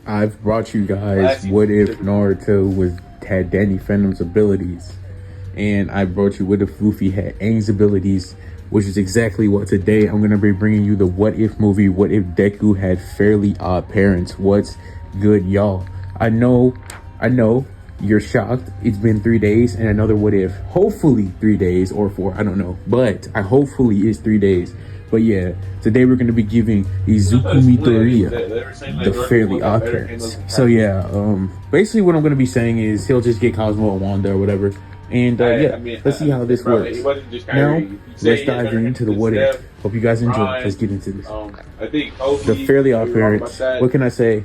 I've brought you guys what if Naruto had Danny Phantom's abilities, and I brought you what if Luffy had Aang's abilities, which is exactly what today I'm gonna be bringing you the what if movie. What if Deku had Fairly Odd Parents? What's good, y'all? I know you're shocked. It's been 3 days and another what if. Hopefully 3 days or 4, I don't know, but I hopefully it's 3 days. But yeah, today we're gonna be giving Izuku Midoriya the Fairly Odd Parents. So yeah, basically what I'm gonna be saying is he'll just get Cosmo and Wanda or whatever. And let's see how this works. Now, let's dive into the what if. Hope you guys enjoy. Let's get into this. The Fairly Odd Parents. What can I say?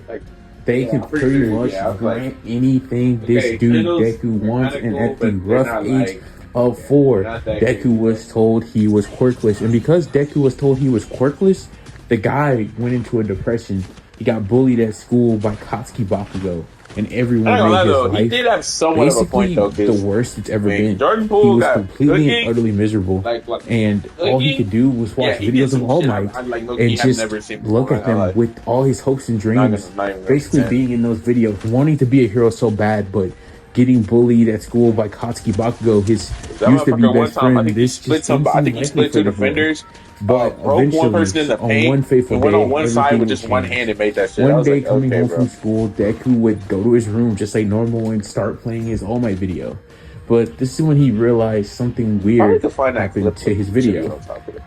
They can pretty much grant anything this dude Deku wants, and at the rough age of 4, Deku was told he was quirkless. And because Deku was told he was quirkless, the guy went into a depression. He got bullied at school by Katsuki Bakugo, and everyone made his life he did have somewhat of a point, though, the worst it's ever been. Jordan He Poole was got completely Cookie, and utterly miserable, and all he could do was watch videos of All Might and just look at them with all his hopes and dreams, basically being in those videos, wanting to be a hero so bad, but getting bullied at school by Katsuki Bakugo, his used to be best friend. This just I think he split 2 defenders. But broke one person in the paint, on one fateful day, went on one side with just one hand and made that shit. One day coming home from school, Deku would go to his room just like normal and start playing his All Might video. But this is when he realized something weird happened to his video.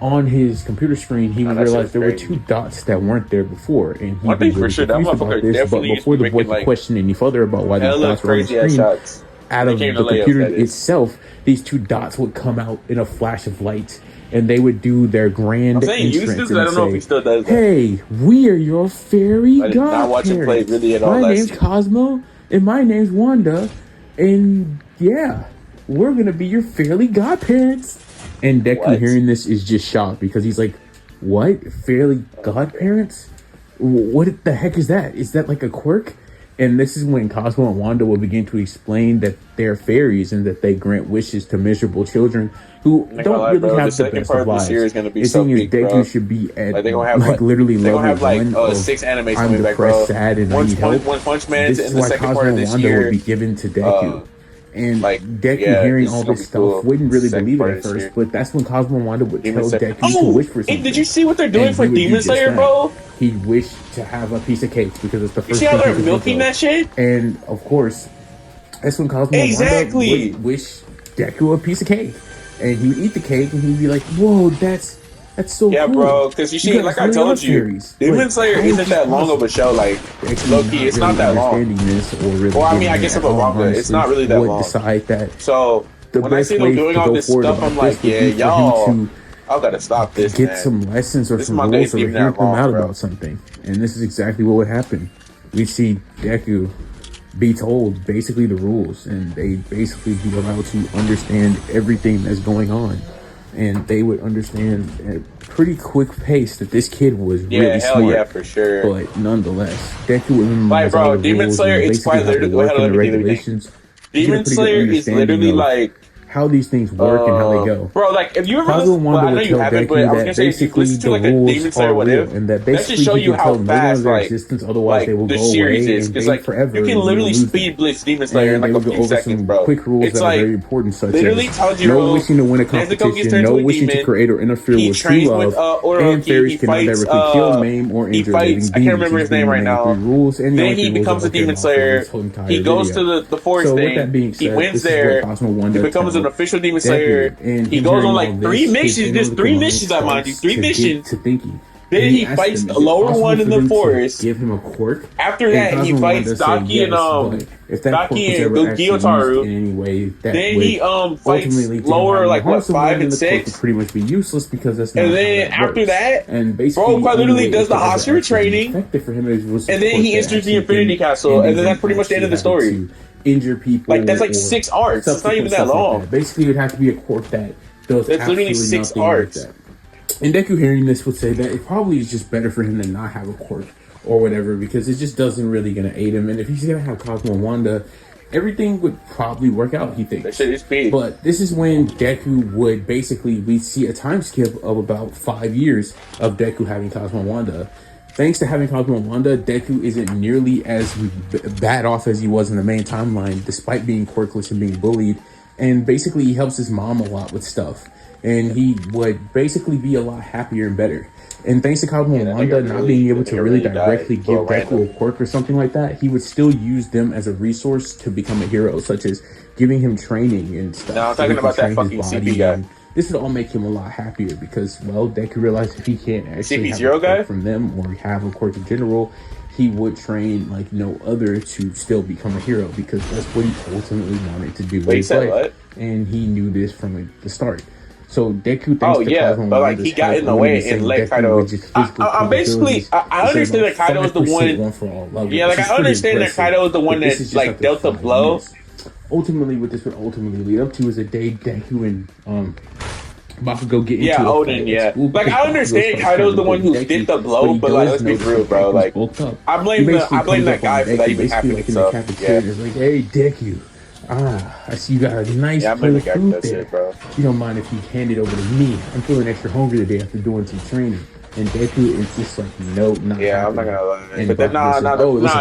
On his computer screen, he realized there were 2 dots that weren't there before, and he was really confused about this. But before the boy could question any further about why these dots were on the screen, out of the computer itself, these 2 dots would come out in a flash of light, and they would do their grand entrance and say, "Hey, we are your fairy godparents. My name's Cosmo, and my name's Wanda, and yeah, we're gonna be your fairy godparents." And Deku hearing this is just shocked because he's like, "What? Fairy godparents? What the heck is that? Is that like a quirk?" And this is when Cosmo and Wanda will begin to explain that they're fairies and that they grant wishes to miserable children who don't really have the best of lives. The thing is, Deku should be at like literally level 1 of 6 animes I'm depressed, sad, and I need help. This is why Cosmo and Wanda would be given to Deku. And Deku hearing all this stuff wouldn't really believe it at first, but that's when Cosmo and Wanda would tell Deku to wish for something. Did you see what they're doing for Demon Slayer, bro? He wished to have a piece of cake because it's the first. You see how they're milking that shit? And of course, that's when Cosmo and Wanda would wish Deku a piece of cake, and he would eat the cake, and he'd be like, "Whoa, that's so cool." Bro, because you see, like I told you, Demon Slayer isn't that long of a show. Like, low-key, it's not that long. Well, I mean, I guess if a manga, it's not really that long. Decide that. So when I see them doing all this stuff, I'm like, yeah, y'all, I gotta stop this. Get some lessons or some rules, or hear them out about something. And this is exactly what would happen. We see Deku be told basically the rules, and they basically be allowed to understand everything that's going on. And they would understand at a pretty quick pace that this kid was really smart. Yeah, for sure. But nonetheless, Deku would memorize bro, all the Demon rules Slayer, and it's quite literally the regulations. Demon Slayer is literally like how these things work and how they go. Bro, like if you ever Cosmo and Wanda would tell Deku that basically the rules are real, and that basically he can tell no one their existence, otherwise they will go away and be forever. You can literally speed blitz Demon Slayer in like a few seconds, bro. Quick rules that are very important, such as Tanjiro, no wishing to win a competition, no wishing to create or interfere with true love, and fairies cannot directly kill, maim, or injure living beings. I can't remember his name right now. Then he becomes a Demon Slayer. He goes to the forest thing. He wins there. He becomes an official Demon Slayer. He goes on like 3 missions. There's 3 missions, I mind you. 3 missions. Then he fights the lower one in the forest. Give him a quirk. After that, he fights Daki and Gyotaro. Then he fights lower like what 5 and 6. Pretty much be useless because that's not. And then after that, and basically, bro quite literally does the Hashira training. And then he enters the Infinity Castle, and then that's pretty much the end of the story. Injure people, like that's like 6 arcs. It's not even that long. Basically, it would have to be a quirk that does. That's literally 6 arcs. Like and Deku hearing this would say that it probably is just better for him to not have a quirk or whatever, because it just doesn't really gonna aid him. And if he's gonna have Cosmo and Wanda, everything would probably work out, he thinks. That shit is big. But this is when Deku would basically, we see a time skip of about 5 years of Deku having Cosmo and Wanda. thanks to having Cosmo and Wanda, Deku isn't nearly as bad off as he was in the main timeline, despite being quirkless and being bullied. And basically, he helps his mom a lot with stuff. And he would basically be a lot happier and better. And thanks to Cosmo and Wanda not being able to really directly give Deku a quirk or something like that, he would still use them as a resource to become a hero, such as giving him training and stuff. No, I'm talking about that fucking CP guy. This would all make him a lot happier because, well, Deku realized if he can't actually have CP0 a quirk from them or have a quirk in general, he would train like no other to still become a hero because that's what he ultimately wanted to do. Wait, said what? And he knew this from the start. So Deku, but like he got in the way and let Kaido. I'm basically, I understand that Kaido is the one. Yeah, like I understand that Kaido is the one that like dealt the blow. Ultimately, what this would ultimately lead up to is a day Deku and Bakugo get into Odin, like I understand Kaido's the one who did the blow, but like let's be real, bro. Like I blame that guy for that even happening. So yeah, it's like, hey Deku, I see you got a nice plate of food there. Bro. You don't mind if you hand it over to me? I'm feeling extra hungry today after doing some training. And Deku is just like, no, not yeah, I'm not gonna lie. But then nah,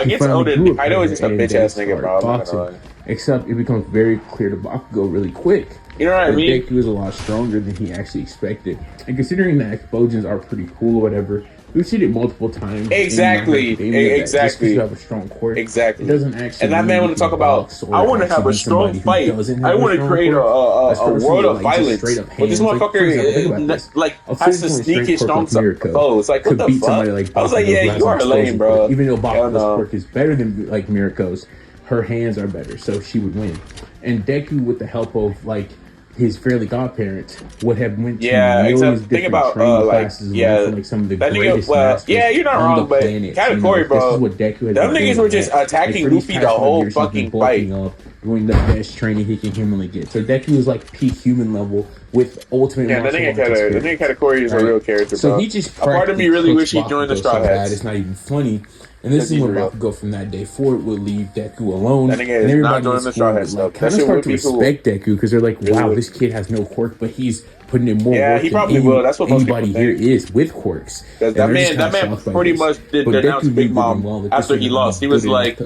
against Odin, Kaido is just a bitch ass nigga, bro. I'm not gonna lie. Except it becomes very clear to Bakugo really quick. You know what I mean? Deku is a lot stronger than he actually expected. And considering that explosions are pretty cool or whatever, we've seen it multiple times. Exactly. Just because you have a strong quirk. Exactly. It doesn't actually. And that man want to talk about, I want to have a strong fight. I want to create a world of violence. But this motherfucker like has to sneak his strong foes. Like what the fuck? I was like, yeah, you are lame, bro. Even though Bakugo's quirk is better than like Miriko's, her hands are better, so she would win. And Deku, with the help of like his fairly godparents, would have went to millions of different training classes from like some of the greatest masters you're not on wrong, the but planet. Katakuri, bro. This is what Deku had them niggas were just attacking Luffy the whole fucking fight. Doing the best training he can humanly get. So Deku is like peak human level with ultimate. Yeah, the nigga Katakuri is a real character, bro. So he just a part of me really wish he joined the Straw Hats. It's not even funny. And this is where Bakugo from that day forward would leave Deku alone. And everybody in the Straw Hats, like, kind of start to respect Deku because they're like, wow, this kid has no quirk, but he's putting in more work he probably will. That's what anybody here is with quirks. Because that man pretty much did denounce Big Mom after he lost. He was like, do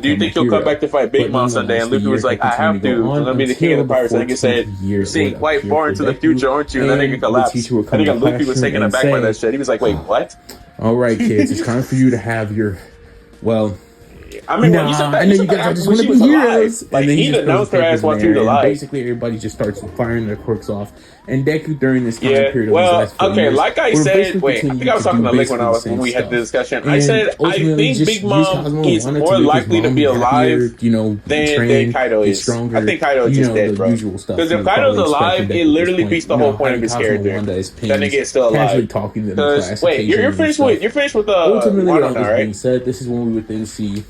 you think he'll come back to fight Big Mom someday? And Luffy was like, I have to. Let me the king of the pirates. And nigga said, you're seeing quite far into the future, aren't you? And that nigga collapsed. I think Luffy was taken aback by that shit. He was like, wait, what? All right, kids, it's time for you to have your, well, I mean, when you said that, I know you guys just want to be heroes. Like, he announced her ass while she was alive. Basically, everybody just starts firing their quirks off. And Deku during this time period of his last 4 years, like I said, I think I was talking to Lick when we had the discussion. I said, I think Big Mom is more likely to be alive than Kaido is. I think Kaido is just dead, bro. Because if Kaido's alive, it literally beats the whole point of his character. That nigga is still alive. Because, wait, you're finished with ultimately, Wanda, all this right? being said, this is when we would then see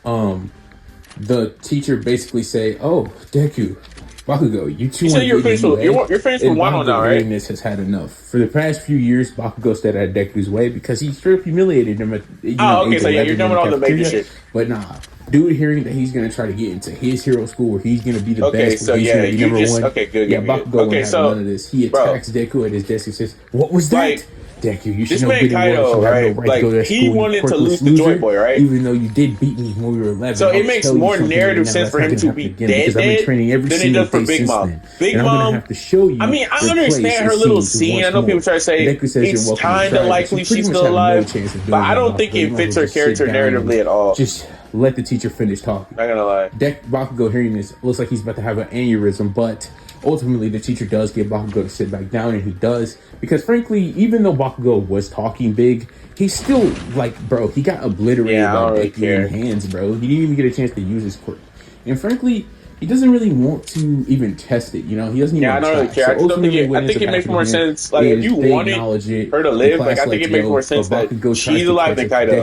the teacher basically say, "Oh, Deku, Bakugo, you two want to you're finished with Wano now, right?" This has had enough. For the past few years, Bakugo stayed at Deku's way because he straight up humiliated him at so you're done with all the baby shit. But nah, dude, hearing that he's gonna try to get into his hero school where he's gonna be the best, so he's gonna be number one. Okay, good. Bakugo won't have none of this. He attacks Deku at his desk and says, "What was that?" Deku, you should know good and well. Right? Like, he wanted to lose the Joy Boy, right? Even though you did beat me when we were 11. So it makes more narrative sense for him to be dead than it does for Big Mom. Big Mom, have to show you. I mean, I understand her little scene. I know people try to say it's kind of likely she's still alive, but I don't think it fits her character narratively at all. Just let the teacher finish talking. Not gonna lie. Bakugo hearing this looks like he's about to have an aneurysm, but ultimately the teacher does get Bakugo to sit back down, and he does, because frankly, even though Bakugo was talking big, he's still like, bro, he got obliterated by Deku in hands, bro. He didn't even get a chance to use his quirk, and frankly, he doesn't really want to even test it. He doesn't even. I don't really care. So I think it makes more sense. Like, if you wanted her to live, like, I think it makes more sense that she's alive than Kaido.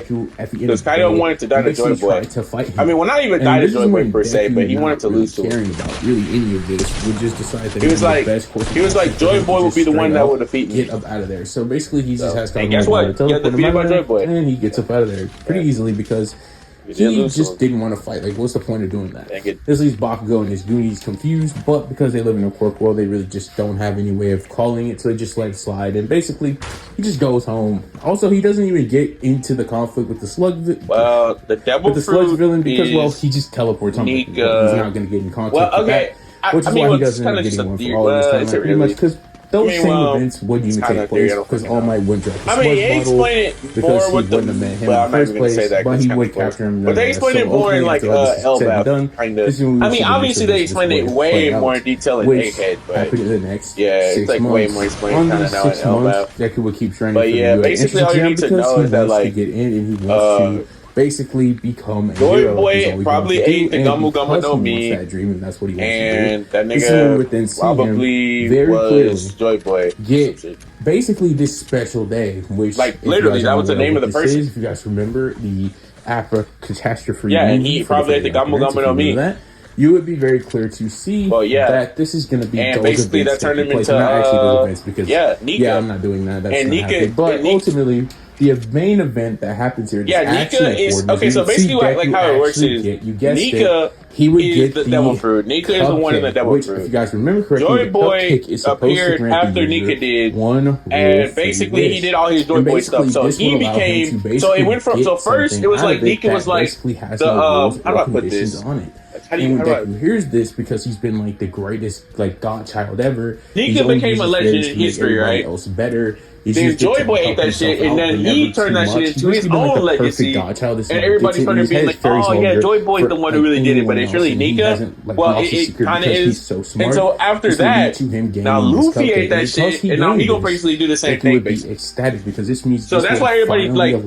Because Kaido wanted to die to Joy Boy. I mean, well, not even die to Joy Boy per se, but he wanted to lose to him. Caring about really any of this, would just decide that he was like, Joy Boy would be the one that would defeat me. Get up out of there. So basically, he just has to. And guess what? He got defeated by Joy Boy, and he gets up out of there pretty easily because he just didn't want to fight. Like, what's the point of doing that? This leaves Bakugo and his Goonies confused, but because they live in a quirk world, they really just don't have any way of calling it, so they just let it slide. And basically, he just goes home. Also, he doesn't even get into the conflict with the Slug. The Devil with the Sludge villain because he just teleports on. He's not going to get in contact with that, which is why he doesn't end up getting one for all this time. Pretty much because those same events wouldn't even take place because All Might wouldn't drop the Sludge bottle because he wouldn't have met him in the first place, but he would capture him. But they explained it more in like Elbaf, kind of. I mean, obviously they explained it way more in detail in Egghead, but happened in the next it's like way more explained kind of now in Elbaf. Deku would keep training. But yeah, basically all you need to know is that like get in and he wants to basically become a Joy hero. Boy probably ate the Gummo Gummo no Mi, that dream, and that's what he wants and to do. that nigga probably very was Joy Boy. Get basically this special day, which like literally that was the name of the person. If you guys remember the Afra catastrophe, and he probably ate the Gummo Gummo no Mi. You would be very clear to see that this is going to be and basically that turned him into not actually those events because Nika. I'm not doing that. That's and Nika, but ultimately. The main event that happens here, Nika is okay. So basically, like how it works is Nika he would is the devil fruit. Nika is the one in the devil fruit. If you guys remember correctly, Joy Boy appeared after Nika did, and basically he did all his Joy Boy stuff. So he became. So it went from. So first it was like Nika was like the how do I put this? And Deku hears this because he's been like the greatest like godchild ever. Nika became a legend in history, right? Else better. Then Joy Boy ate that shit, and then he turned that shit into his own legacy. And everybody started being like, "Oh yeah, Joy Boy's the one who really did it," but it's really Nika. Well, it kind of is. And so after that, now Luffy ate that shit, and now he gonna basically do the same thing. Ecstatic because this means. So that's why everybody like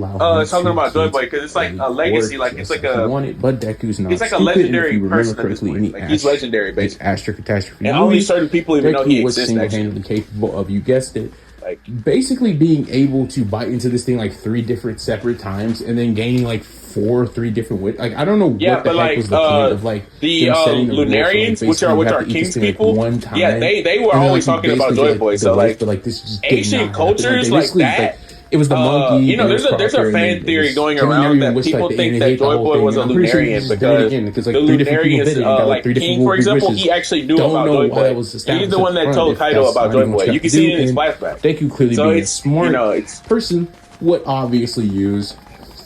talking about Joy Boy because it's like a legacy, like it's like a. But Deku's not. It's like a legendary person at this point. Like he's legendary, basically. Astra catastrophe. And only certain people even know he exists. Single-handedly capable of, you guessed it. Like basically being able to bite into this thing like 3 different separate times and then gaining like 3 different wits. Like I don't know what the heck was the point of like the Lunarians, which are King's people. Yeah, they were always talking about Joy Boy. So like this ancient cultures like that. It was the monkey. You know, there's a fan theory going around that people think that Joy Boy was a Lunarian because the Lunarians, like King, for example, he actually knew about Joy Boy. He's the one that told Kaido about Joy Boy. You can see it in his flashback. Deku clearly being a smart person would obviously use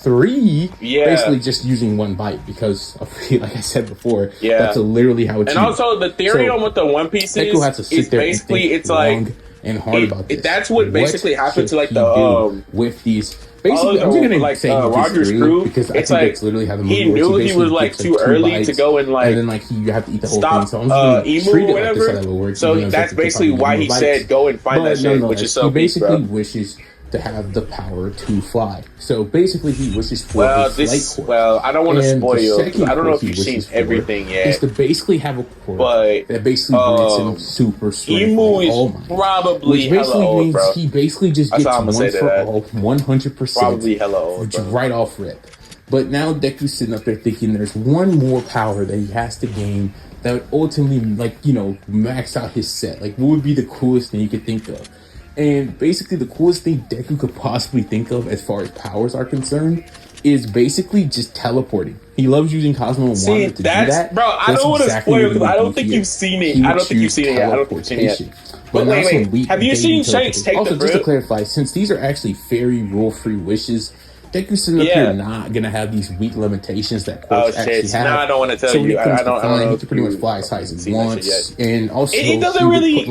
3, basically just using 1 bite because, like I said before, that's literally how it's used. And also the theory on what the One Piece is basically it's like and hard about this. That's what basically happened to like the with these. Basically, I'm gonna like say Roger's crew because it's I think like it's literally how the movie he knew works. he was like too early to go and like and then like you have to eat the whole stop thing. So I'm just Emu or whatever. So that's basically why he said go and find that shit, which is so. He basically wishes to have the power to fly. So basically, he wishes for a flight course. Well, I don't want to spoil you. I don't know if you've seen everything yet. Is to basically have a course that basically makes him super strength. Emu is probably hella old, bro. He basically just gets once for all, 100%. Probably hella old, bro. Right off rip. But now Deku's sitting up there thinking there's one more power that he has to gain that would ultimately, like, you know, max out his set. Like, what would be the coolest thing you could think of? And basically, the coolest thing Deku could possibly think of as far as powers are concerned is basically just teleporting. He loves using Cosmo and Wanda to do that. Bro, I don't want to spoil because I don't think you've seen it. I don't think you've seen it yet. I don't think you've seen it yet. But wait. Have you seen Shanks take the fruit? Also, just to clarify, since these are actually fairy rule-free wishes, Deku's sitting up here not gonna have these weak limitations that quotes actually have. No, I don't want to tell you. I don't know. He can pretty much fly as high as he wants, and also it doesn't really. It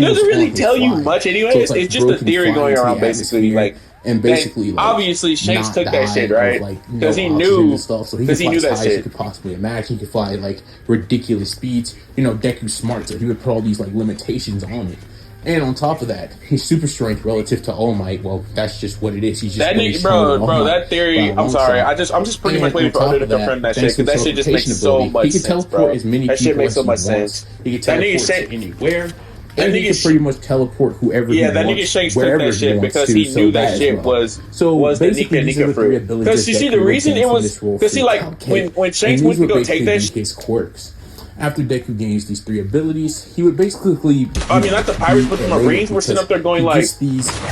doesn't really tell you much anyway. It's just a theory going around, basically. Like, and basically, obviously, Shanks took that shit right because he knew. Because he knew that shit. He could possibly imagine he could fly like ridiculous speeds. You know, Deku's smart, so he would put all these like limitations on it. And on top of that, his super strength relative to All Might, well, that's just what it is. He's just that bro. That theory. I'm sorry. I'm just pretty much waiting for Oda to confirm that shit because that shit just makes so much sense, bro. That shit makes so much sense. He can teleport anywhere. And he can pretty much teleport whoever he wants. Yeah, that nigga Shanks took that shit because he knew that shit was the Nika fruit. Because you see, the reason it was because see, like when Shanks went to go take that shit. After Deku gains these 3 abilities, he would basically. I mean, not the pirates, but the Marines were sitting up there going like,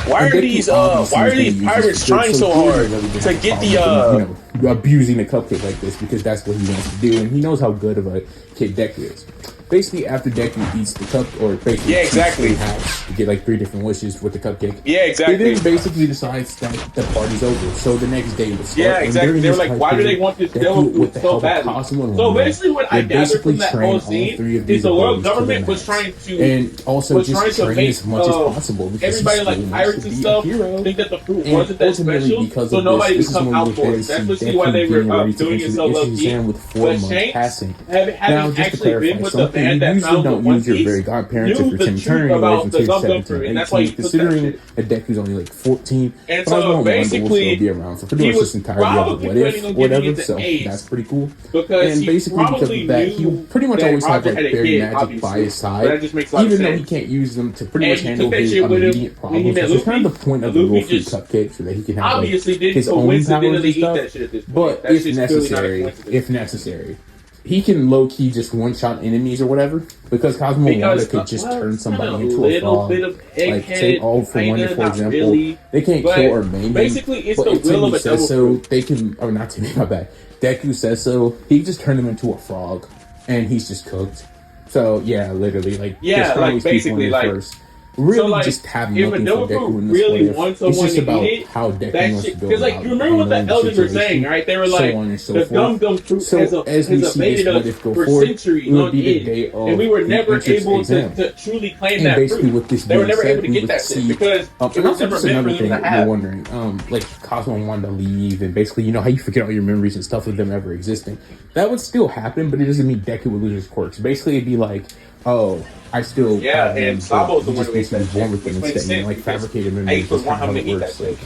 why are these pirates trying so hard to get the abusing the cupcake like this, because that's what he wants to do, and he knows how good of a kid Deku is. Basically, after Deku eats the cup, or basically has to get like 3 different wishes with the cupcake. Yeah, exactly. He then basically decides that the party's over, so the next day was yeah, exactly. They were like, why do they want this devil food so badly? So basically, what I gathered from that whole scene is the world government was trying to and also just train as much as possible. Everybody like pirates and stuff think that the fruit wasn't that special, so nobody would come out for it. That's why they were doing it so low key. But Shanks, having actually been with the band that found the One Piece, very godparents if you're Tim Turner, about the Gum 17, and that's why he considering that Deku's only like 14, and so basically be around for pretty much this entire of What If or whatever, so that's pretty cool. Because and basically because of that, he pretty much always had like fairy magic by his side, even though he can't use them to pretty much handle his immediate problems. It's kind of the point of the rule free cupcake, so that he can have like, his own powers and stuff. But if necessary, he can low-key just one-shot enemies or whatever, because Cosmo and Wanda could just turn somebody into a frog. Like, say, All for Wonder, for example. They can't kill or maim him. Basically, it's the will of a devil so they can, or not Timmy, my bad. Deku says so. He just turned him into a frog, and he's just cooked. So, yeah, literally, like, yeah, like, basically, like, first. Really, so, like, just have if nothing a for Deku in this really way. wants someone it's just to about eat it, how Deku wants to go because, like, you remember what the elders were saying, right? They were like, the Gum fruit has evaded us for centuries on end, and we were never able to truly claim that fruit. They were never able to get that shit because it was never meant for them to have. You're wondering, like, Cosmo and Wanda leave, and basically, you know how you forget all your memories and stuff of them ever existing. That would still happen, but it doesn't mean Deku would lose his quirks. Basically, it'd be like, oh, I still and Sabo's the one who makes me born with them instead. Like fabricated memories. That's how it works. Like,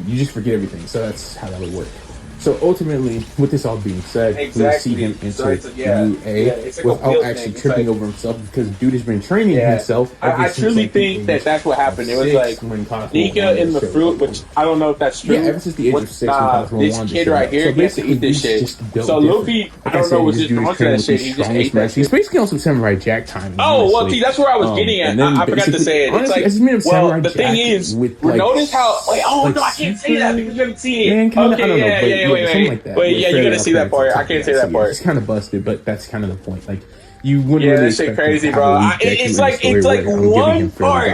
you just forget everything. So that's how that would work. So ultimately, with this all being said, we see him enter UA without actually tripping over himself, because dude has been training himself. I truly think that's what happened. It was like Nika in the fruit, which I don't know if that's true. Yeah, ever since the age of 6, this kid right here, he has to eat this shit. So Luffy, I don't know, was just drawn to that shit. He just ate that shit. He's basically on some Samurai Jack time. Oh, well, see, that's where I was getting at. I forgot to say it. It's like, well, the thing is, notice how, like, oh, no, I can't say that because you haven't seen it. Okay, wait. Yeah, you gotta see that part. I can't say that part. It's kind of busted, but that's kind of the point. Like, you wouldn't really that shit crazy, bro. It's like one part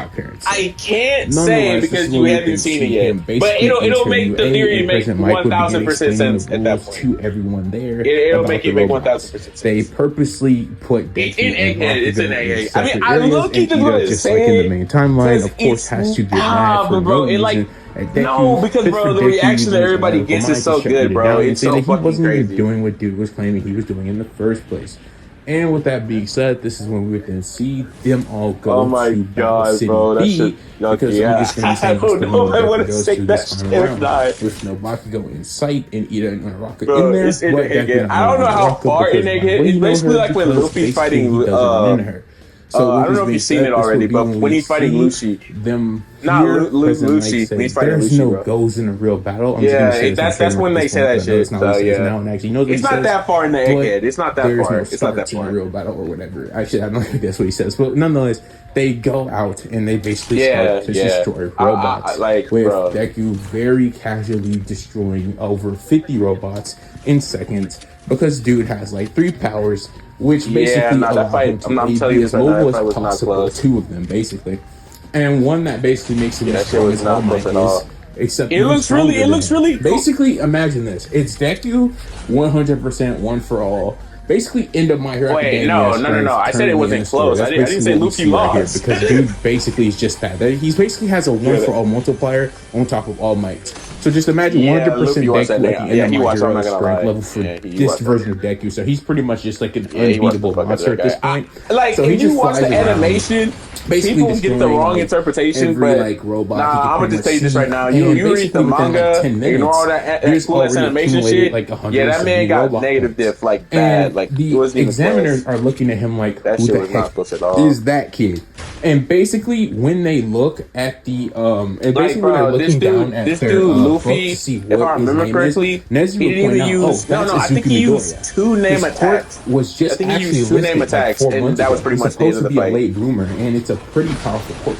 I can't say because you haven't seen it yet, but it'll make the theory make 1000% sense at that point. To everyone there, it'll make it make 1000% sense. They purposely put Deku in Egghead. It's in Egghead. I mean, I look at just like in the main timeline. Of course, has to get mad for no reason. No, because bro, the reaction that everybody gets is so good, bro. It's so fucking crazy. He wasn't even doing what dude was claiming he was doing in the first place. And with that being said, this is when we would then see them all go to Battle City B, because I don't know if I want to say that shit. With no Bakugo in sight and Ida and Rocket bro, in there. It's in Egghead. I don't know how far in Egghead. It's basically like when Luffy's fighting So I don't know if you've seen it already, but when he's fighting Lucy, Lucy, when he's fighting Lucy, there's no goes in a real battle. That's when they say that shit. So yeah, it's not that far in the Egghead. It's not that far. It's not that far. Real battle or whatever. Actually, I don't think that's what he says, but nonetheless, they go out and they basically start to destroy robots. With Deku very casually destroying over 50 robots in seconds, because dude has like 3 powers. Which basically allow him to be as mobile as possible. 2 of them, basically, and one that basically makes him as strong as All Might is. Except it looks really. Basically, imagine this: it's Deku, 100% one for all. Basically, end of My Hero Academia. No. I said it wasn't close. I didn't say Luffy lost. Because dude basically is just that. He basically has a 1 for all multiplier on top of All Might. So just imagine 100% Deku at My Hero strength level for this version of Deku. So he's pretty much just like an unbeatable monster at this point. So if you watch the animation, people get the wrong interpretation, but like robot. I'm gonna just tell you this right now. You read the manga, ignore all that cool animation shit. Yeah, that man got negative diff like bad. Like the examiners are looking at him like, that who shit the was not heck supposed at all. is that kid? And basically, when they look at the and basically bro, when they're looking down at this their dude, book Luffy, to see if I what his remember name correctly, is, Nezu he would didn't point even out, use. that's I think he Izuku used Midoriya. 2 name His attacks. quirk was just I think he actually used 2 name listed attacks, like 4 and months that was ago. pretty He's much the end supposed of to the be a fight. late bloomer, and it's a pretty powerful quirk.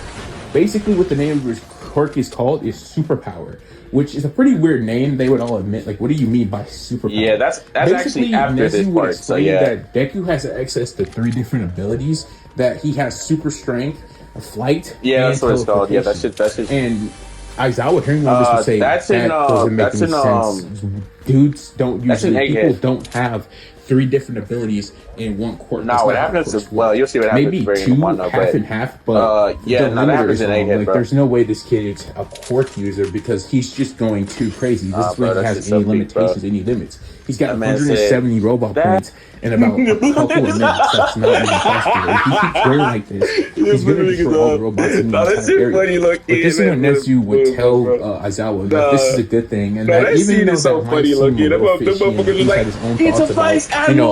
Basically, what the name of his quirk is called is superpower, which is a pretty weird name. They would all admit, like, what do you mean by superpower? Yeah, that's basically actually after Nezu this would part. So explain yeah, that Deku has access to 3 different abilities. That he has super strength, flight, yeah, and that's what it's called. Yeah, that's it. And Aizawa hearing all this would say That's that in doesn't make that's any in sense. Dudes don't that's in usually people Egghead. don't have 3 different abilities in one quirk. No, what happens is, well, you'll see what happens maybe very 2 Wanda, half but and half, but yeah, the no, that limiter happens is in wrong. Egghead, Like, bro. there's no way this kid is a quirk user because he's just going too crazy. This is bro, when he that's has just any so deep, bro. limitations, any limits. He's got That man 170 robot points in about a couple of minutes. That's not even possible. If he keeps playing like this, he's going to destroy all the robots in the entire area. But this is when Nezu would tell Aizawa that this is a good thing, and that even though that might seem a little fishy, and he's had his own thoughts about,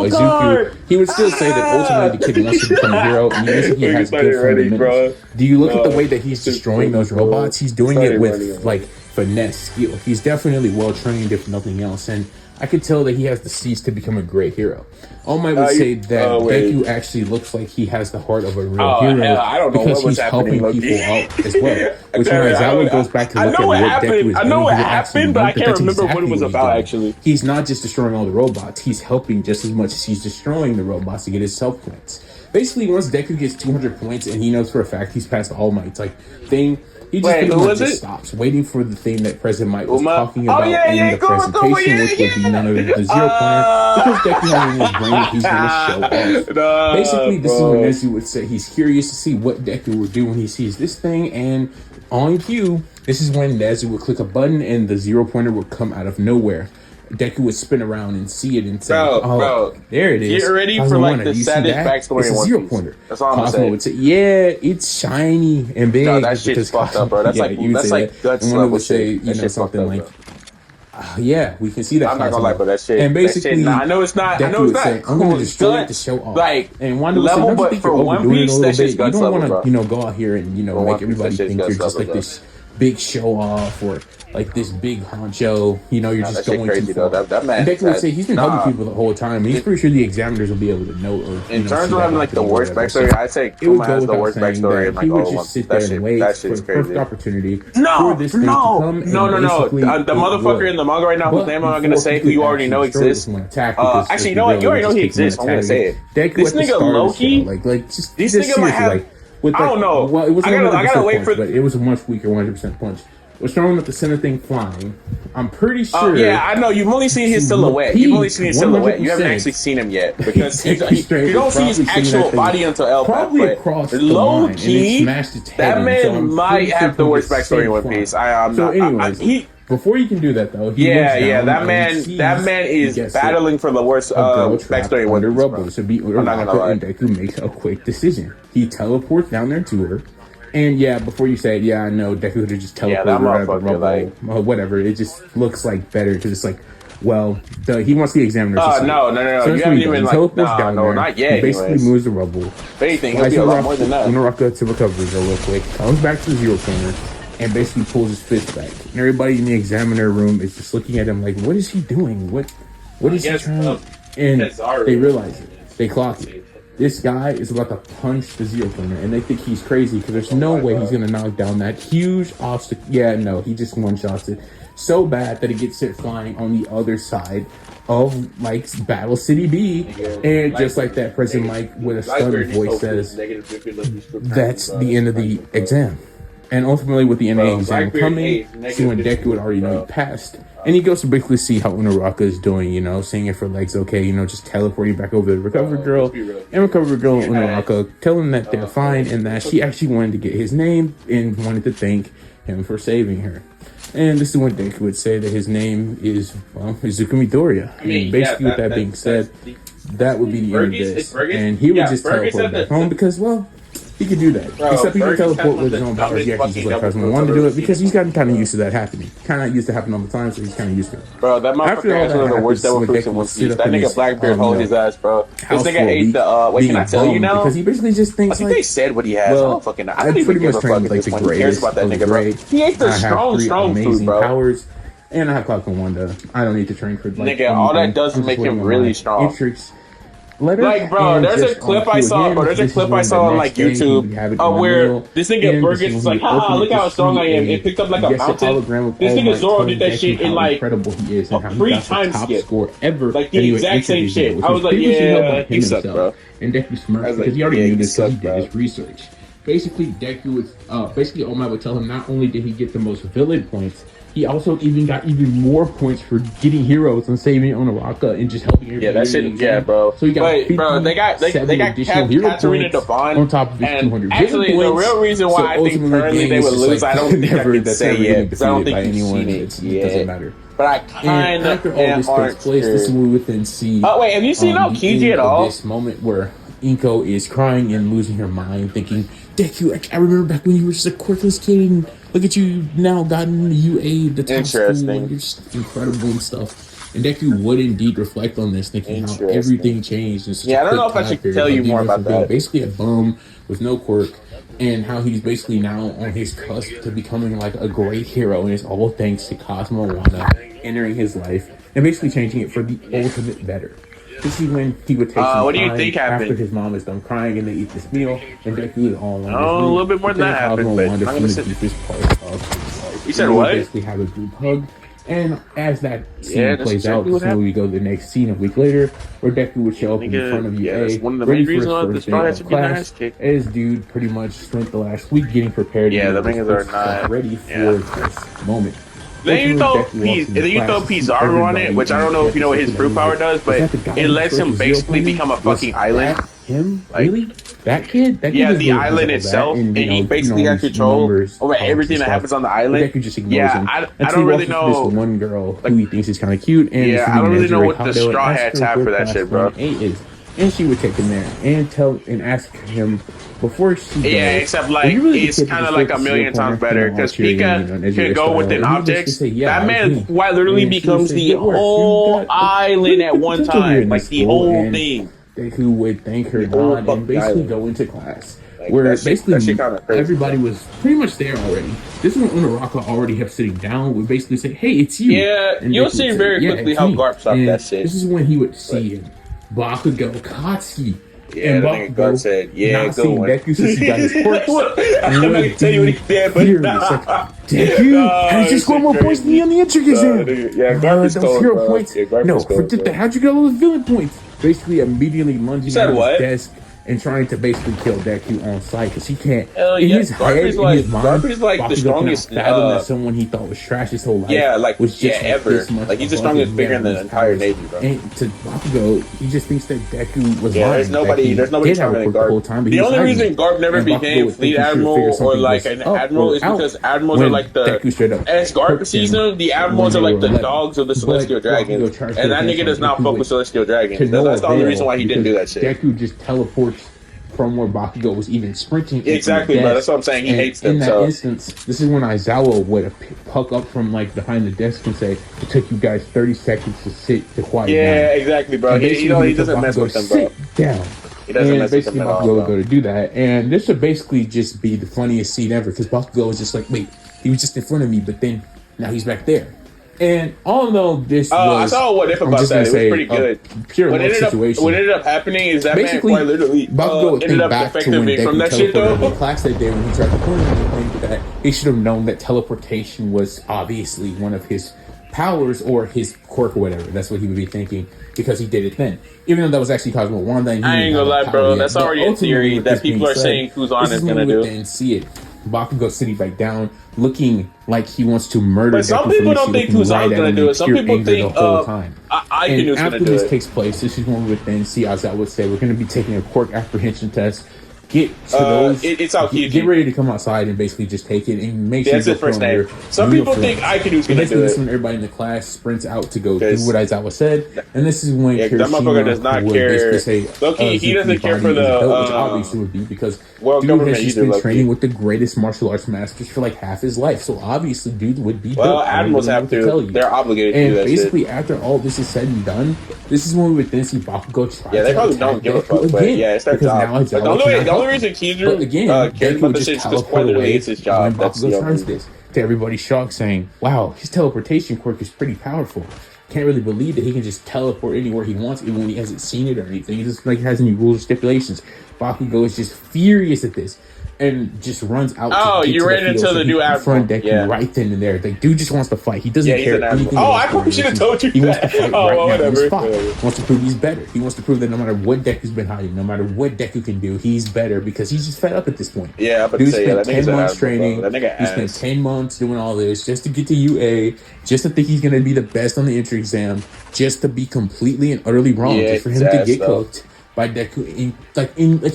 Izuku, he would still say that ultimately the kid wants to become a hero, and he basically has good fundamentals. Do you look at the way that he's destroying those robots? He's doing it with like finesse skill. He's definitely well trained, if nothing else, and I could tell that he has the seeds to become a great hero. All Might would say that Deku actually looks like he has the heart of a real hero I don't know because he's helping people out as well. Which when Aizawa goes back to look at what Deku is doing, I know what he would actually happened, but note I that can't that's remember what it exactly was what he's about, doing. actually. He's not just destroying all the robots, he's helping just as much as he's destroying the robots to get his self points. Basically, once Deku gets 200 points and he knows for a fact he's passed All Might's like thing, he just pretty much just stops waiting for the thing that President Mike was talking about in the presentation, which would be none other than the 0 pointer, because Deku has in his brain that he's going to show off. Basically, this is when Nezu would say he's curious to see what Deku would do when he sees this thing, and on cue, this is when Nezu would click a button and the 0 pointer would come out of nowhere. Deku would spin around and see it and say, bro, there it is. Get ready for like the saddest backstory in One Piece. 0 pointer. That's all I'm Cosmo saying. would say, yeah, it's shiny and big. No, that shit's fucked up, bro. That's like guts and one level would say, shit. you know, something like, yeah, we can see that. I'm not gonna lie, but that shit. And basically, I know it's not. I know it's not. I'm gonna destroy it to show off. Like, and Wanda would say, level, don't you but think for you're One overdoing it a Piece, little that shit's bit? You guts don't level, want to, bro. go out here and make One Piece, everybody that shit's think you're guts just level, like this big show off or like this big honcho, you're just going crazy, too far. though. That man, Deku would say he's been helping people the whole time. He's pretty sure the examiners will be able to know. Or in terms of having like the worst backstory, I'd say Kuma has the worst backstory. He would just sit there and wait for the perfect opportunity for this thing to come. No. The motherfucker in the manga right now, whose name I'm not gonna say, who you already know exists. Actually, you know what? You already know he exists. I'm gonna say it. This nigga Loki, this nigga might have. I don't know. Well, it was I gotta wait for. But it was a much weaker 100% punch. Was throwing up the center thing flying. I'm pretty sure. Yeah, I know. You've only seen his silhouette. You haven't actually seen him yet because you don't see his actual body until L. Probably across the low line, key, that man might have the worst backstory in One Piece. So, anyways, before you can do that though, that man is battling for the worst backstory in One Piece. Rubble. So I'm not gonna lie. And Deku makes a quick decision. He teleports down there to her. And before you say it, I know Deku could have just teleported out of the rubble. Whatever, it just looks like better because it's like, well, he wants the examiner. No. So you haven't even teleports down there. Not yet. He basically moves the rubble. If anything, he'll be a lot more than that. Unaraka to recovery real quick. Comes back to the 0 pointer and basically pulls his fist back. And everybody in the examiner room is just looking at him like, what is he doing? What is he trying? And they realize it. They clock it. This guy is about to punch the 0 pointer, and they think he's crazy because there's no way he's gonna knock down that huge obstacle. He just one-shots it so bad that it gets it flying on the other side of Mike's Battle City B, and just like that, President Mike with a stunned voice says, "That's the end of the exam." And ultimately, with the end of the exam coming, see when Deku would already know he passed. And he goes to basically see how Unaraka is doing, seeing if her leg's okay, just teleporting back over to the Recovery Girl. And Recovery Girl and Unaraka tell him that they're fine and that she actually wanted to get his name and wanted to thank him for saving her. And this is when Deku would say that his name is, Izuku Midoriya. And basically, with that being said, that would be the end of this. And he would just teleport back home because, He could do that. Bro, Except he can Berg teleport has with his the own powers. dumbest Yeah, he's fucking just like double Cosmo cross wanted to I've do ever it because seen. he's gotten kind of used to that happening. Kind of used to happen all the time, so he's kind of used to it. Bro, that motherfucker has one of the worst devil fruits in One Piece. That nigga Blackbeard hold his ass, bro. This nigga ate the, wait, can I tell you now? Because he basically just thinks I think they said what he has. well, I don't fucking know. I don't even give a fuck at this point. Who cares about that nigga, bro? He ate the strong food, bro. Powers, and I have Clock and Wanda. I don't need to train for like nigga, all that does is make him really strong. Like, bro, there's a clip I saw, bro. There's a clip I saw on like YouTube where this nigga Burgess is like, haha, look how strong I am. It picked up like a mountain. This nigga Zoro did that shit in like 3 times skip. Like the exact same shit. I was like, yeah, he sucked, bro. And Deku smirked because he already knew this because he did his research. Basically, Deku was, basically All Might would tell him not only did he get the most villain points, he also got even more points for getting heroes and saving Onaraka and just helping everybody. Yeah, that shit. Yeah, bro. So he got they got Katarina Devon on top of his 200. Actually, the real reason why I think currently they would lose, I don't think I can say yet because I don't think you've seen it yet. It doesn't matter. But I kind of am takes place. This is when we within see. Oh wait, have you seen Aokiji at all? This moment where Inko is crying and losing her mind, thinking, Deku, I remember back when you were just a quirkless kid, and look at you now, gotten the UA, the top school, you're just incredible and stuff. And Deku would indeed reflect on this, thinking how everything changed. In such I don't know if I should tell you more about that. Basically a bum with no quirk, and how he's basically now on his cusp to becoming like a great hero, and it's all thanks to Cosmo and Wanda entering his life and basically changing it for the ultimate better. This is when he would take some what do you time think happened? after his mom is done crying and they eat this meal, and Deku is all alone. Oh, a little bit more than that happened, but I'm gonna say you said what? Basically have a group hug, and as that scene plays out, we go to the next scene a week later, where Deku would show up in front of UA, that's one of the main reasons why the straw has to be class. As dude pretty much spent the last week getting prepared. Yeah, the niggas are not ready for this moment. Then you throw Pizarro on it, which I don't know if you know what his fruit power does, but it lets him basically become a fucking island. Him? Really? That kid? Yeah, the island itself, and he basically has control over everything that happens on the island. Yeah, I don't really know. This one girl who he thinks is kind of cute, and I don't really know what the Straw Hats have for that shit, bro. And she would take him there and ask him before she goes. Yeah, except like it's kind of like a million times better because Pika can go within objects. That man quite literally becomes the whole island at one time, like the whole thing. Who would thank her God and basically go into class. Where basically everybody was pretty much there already. This is when Onaraka already have sitting down would basically say, hey, it's you. Yeah, and you'll see very quickly how Garp stopped that shit. This is when he would see him. Bakugo, Katsuki. Yeah, and Bakugo said, yeah, go on. Deku since he got his quirks. I'm not going to tell you what he did, but Deku, how did you score more points than me on the entry exam? Yeah, Garp is those 0 points. No, forget that. How'd you get all those villain points? Basically, immediately lunging out of his desk and trying to basically kill Deku on sight because he can't. In his head, in his mind, Garp is like the strongest. That someone he thought was trash his whole life. Yeah, like was just ever. Like he's the strongest figure in the entire Navy, bro. And to Bakugo, he just thinks that Deku was. Yeah, there's nobody stronger than Garp. The only reason Garp never became fleet admiral or like an admiral is because admirals are like the. As Garp sees them, the admirals are like the dogs of the Celestial Dragons, and that nigga does not fuck with Celestial Dragons. That's the only reason why he didn't do that shit. Deku just teleports from where Bakugo was even sprinting. Exactly, bro. That's what I'm saying. He hates them. In that instance, this is when Aizawa would puck up from like behind the desk and say, "It took you guys 30 seconds to sit to quiet down." Yeah, exactly, bro. He doesn't mess with them, bro. Sit down. He doesn't mess with them at all. Bakugo would go to do that, and this would basically just be the funniest scene ever because Bakugo was just like, "Wait, he was just in front of me, but then now he's back there." And although this I saw what if about that. It was pretty good. What ended up happening is that man quite literally ended up defecting me from that shit though. In class that day when he tried to pull him, that he should have known that teleportation was obviously one of his powers or his quirk or whatever. That's what he would be thinking because he did it then. Even though that was actually Cosmo Wanda. I ain't gonna lie, bro. That's already a theory that people are saying Kuzan is gonna do. And see it. Bakugo sitting back down, looking like he wants to murder. But some people don't think Kuzan's gonna do it. Some people think Aikino's gonna do it. After this takes place, this is when we would then see, as I would say, we're gonna be taking a quirk apprehension test. get to those. It's out here. Get ready to come outside and basically just take it and make sure that's his first name. Some people think Aikadu's gonna do it. This is when everybody in the class sprints out to go do what Aizawa said, and this is when that motherfucker does not care. Loki, he doesn't care for the which obviously would be because dude has just been training with the greatest martial arts masters for like half his life. So obviously, dude would be. Well, admirals have to. They're obligated to do that. And basically, after all this is said and done, this is when we would then see Bakugo try. Yeah, they probably don't give a fuck. But yeah, it's their job. The only reason Kizu cares about the shit is because Quendry hates his job. That's the only reason. To everybody's shock, saying, "Wow, his teleportation quirk is pretty powerful." Can't really believe that he can just teleport anywhere he wants, even when he hasn't seen it or anything. He just like has any rules or stipulations. Bakugo is just furious at this and just runs out. Oh, you ran into the new front deck right then and there. Like, dude just wants to fight. He doesn't care anything. Oh, I probably should have told you. He wants to fight right now. He wants to prove he's better. He wants to prove that no matter what Deku's been hiding, no matter what Deku can do, he's better because he's just fed up at this point. Yeah, but dude spent 10 months training. He spent 10 months doing all this just to get to UA, just to think he's going to be the best on the entry exam, just to be completely and utterly wrong, just for him to get cooked by Deku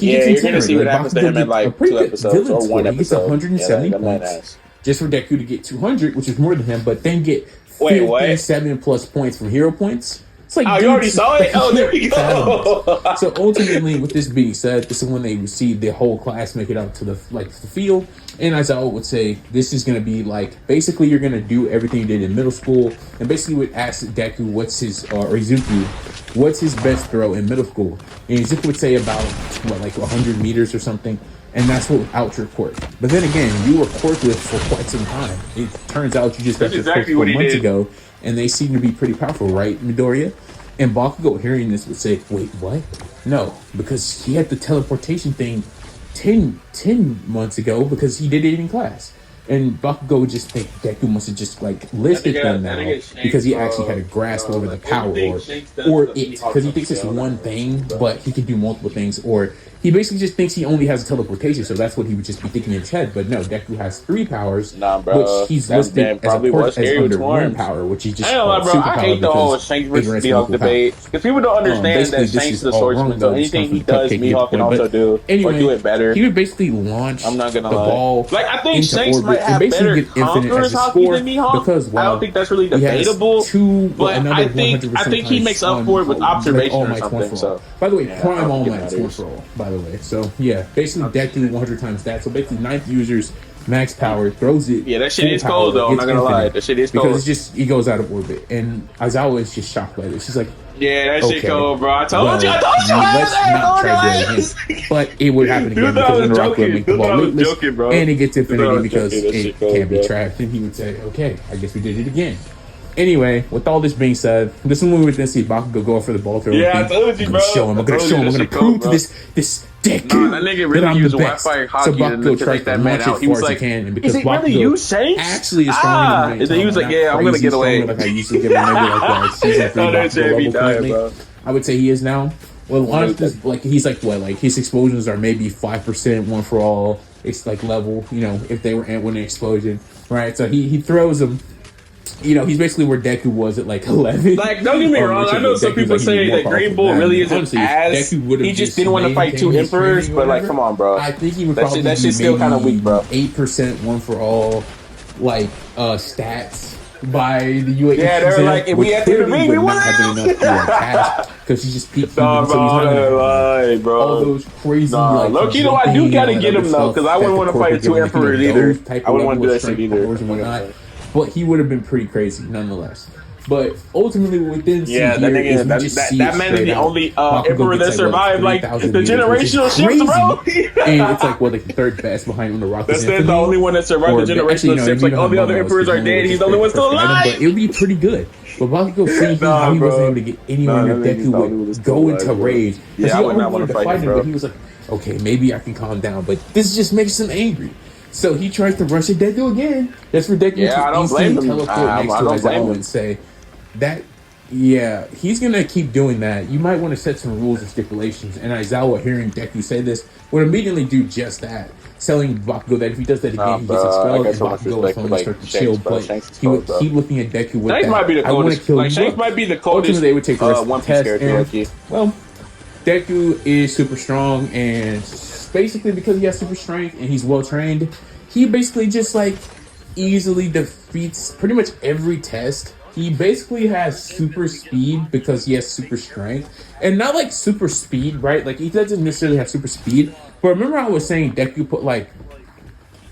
you're gonna see what happens to him in like 2 episodes or 1 episode. He gets 170 points just for Deku to get 200, which is more than him, but then get 57 plus points from hero points. It's like, you already saw it? Oh, there we go. So ultimately, with this being said, this is when they see the whole class make it out to the field. And as I would say, this is going to be like, basically you're going to do everything you did in middle school. And basically would ask Deku what's his, or Izuku, what's his best throw in middle school. And Izuku would say about, 100 meters or something. And that's what without your quirk. But then again, you were quirkless for quite some time. It turns out you just got your quirk 4 months ago. And they seem to be pretty powerful, right, Midoriya? And Bakugo, hearing this, would say, wait, what? No, because he had the teleportation thing 10 months ago because he did it in class. And Bakugo would just think Deku must have just listed them now because he actually had a grasp over the power or it, because he thinks it's one thing, but he can do multiple things, or he basically just thinks he only has teleportation, so that's what he would just be thinking in his head. But no, Deku has 3 powers, which he's listed as under 1 power, which he just I hate the whole Shanks versus Mihawk debate because people don't understand that Shanks is the swordsman, so anything he does, Mihawk can also do or do it better. He would basically launch the ball. I think Shanks might have better conquerors hockey than Mihawk. Because I don't think that's really debatable. But I think he makes up for it with observation or something. So, by the way, Prime All Might is 1 for all. By the way, so yeah, basically Deku 100 times that. So basically, 9th users max power throws it. Yeah, that shit is cold though. I'm not gonna lie, that shit is cold because it's just he goes out of orbit, and Aizawa is just shocked by this. She's like, yeah, that shit cold, bro. I told you. Let's not try that again. But it would happen again because when the Rock would make the ball weightless, and it gets infinity because it can't be trapped. And he would say, "Okay, I guess we did it again." Anyway, with all this being said, this is when we would then see Bakugo go for the ball throw. Yeah, I told you, bro. I'm gonna show him. I'm gonna prove to this Deku that nigga really used Wi-Fi hockey to take that man out. He was like, "Is it really you, Shanks?" Actually, is stronger than me. He was like, "Yeah, I'm gonna get away." Like I used to give him maybe season 3 Bakugo level. I would say he is now. Well, honestly, he's his explosions are maybe 5%, 1 for all. It's level, if they were when an explosion, right? So he throws them. He's basically where Deku was at 11. Don't get me wrong. I know some people say that Green Bull really isn't as. He just didn't want to fight 2 emperors, but come on, bro. I think he would probably that shit's still kind of weak, bro. 8% 1 for all, stats by the UA. Yeah, they're like, if we had to compete, we would have been enough because he's just peaked. Nah, bro, so he's not gonna lie, bro. All those crazy. Loki, I do gotta get him though, because I wouldn't want to fight 2 emperors either. I wouldn't want to do that shit either. But he would have been pretty crazy nonetheless. But ultimately, within that man is the only emperor that survived the generational shifts, bro. And it's the 3rd best behind when the Rock. That's the only one that survived the generational shifts. All the other emperors are dead. He's the only one still alive. But it would be pretty good. But Bakugo seeing how he wasn't able to get anywhere near Deku would go into rage. Yeah, I would not want to fight him, but he was like, okay, maybe I can calm down. But this just makes him angry. So he tries to rush at Deku again. That's where Deku to teleport next to Aizawa and say that, he's going to keep doing that. You might want to set some rules or stipulations. And Aizawa, hearing Deku say this, would immediately do just that. Telling Bakugo that if he does that again, he gets expelled. And Bakugo is going to start to chill. But he would keep looking at Deku with Shanks that. Might be the coldest. Shanks might be the coldest. Ultimately, they would take the rest One Piece character. Well, Deku is super strong, and basically because he has super strength and he's well trained, he basically just like easily defeats pretty much every test. He basically has super speed because he has super strength, and not like super speed, right? Like he doesn't necessarily have super speed. But remember, I was saying Deku put like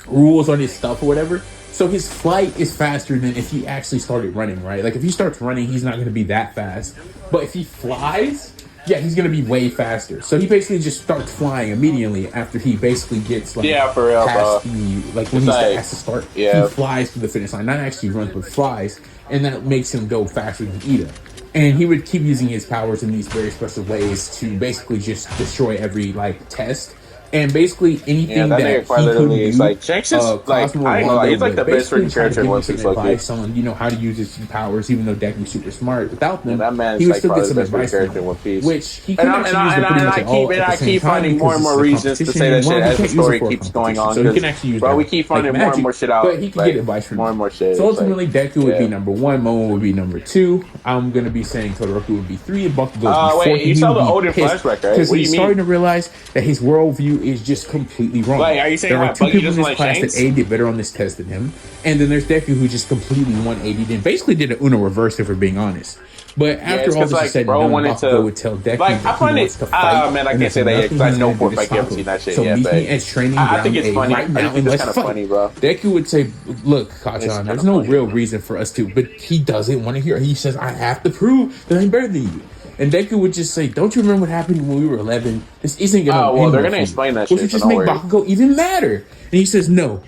rules on his stuff or whatever. So his flight is faster than if he actually started running, right? Like if he starts running, he's not going to be that fast. But if he flies, yeah, he's going to be way faster. So he basically just starts flying immediately after he basically gets like for real, past the like when he has to start. Yeah. He flies to the finish line, not actually runs, but flies, and that makes him go faster than Ida. And he would keep using his powers in these very special ways to basically just destroy every like test. And basically anything that he could do, like Shanks is Cosmo I know, he's like the best freaking character in One Piece. Advice on how to use his powers, even though Deku's super smart. Without them, that man's he would like still get some the advice character in One Piece. Which he can I keep finding more and more reasons to say that shit as the story keeps going on. So he can actually use. Bro, we keep finding more and more shit out. But he can get advice from more and more shit. So ultimately, Deku would be number 1, Momo would be number 2. I'm gonna be saying Todoroki would be 3, and Bakugo would be 4. Wait, you saw the older flashback, right? Because he's starting to realize that his worldview is just completely wrong. Like, are you saying there are 2 Buggy people in his class that did better on this test than him, and then there's Deku who just completely 180 and basically did an Uno reverse, if we're being honest. But after all this is said and done, Bakugo would tell Deku like, that he wants to fight. Man, I can't say that because I know for a fact I haven't seen that shit so yet. So meet me as training I think it's funny. right now, and let's fight. Funny, bro. Deku would say, "Look, Kachan, there's no real reason for us to," but he doesn't want to hear it. He says, "I have to prove that I'm better than you." And Deku would just say, "Don't you remember what happened when we were 11? This isn't gonna end they're gonna explain that shit. Which would just make Bakugo even madder." And he says, "No,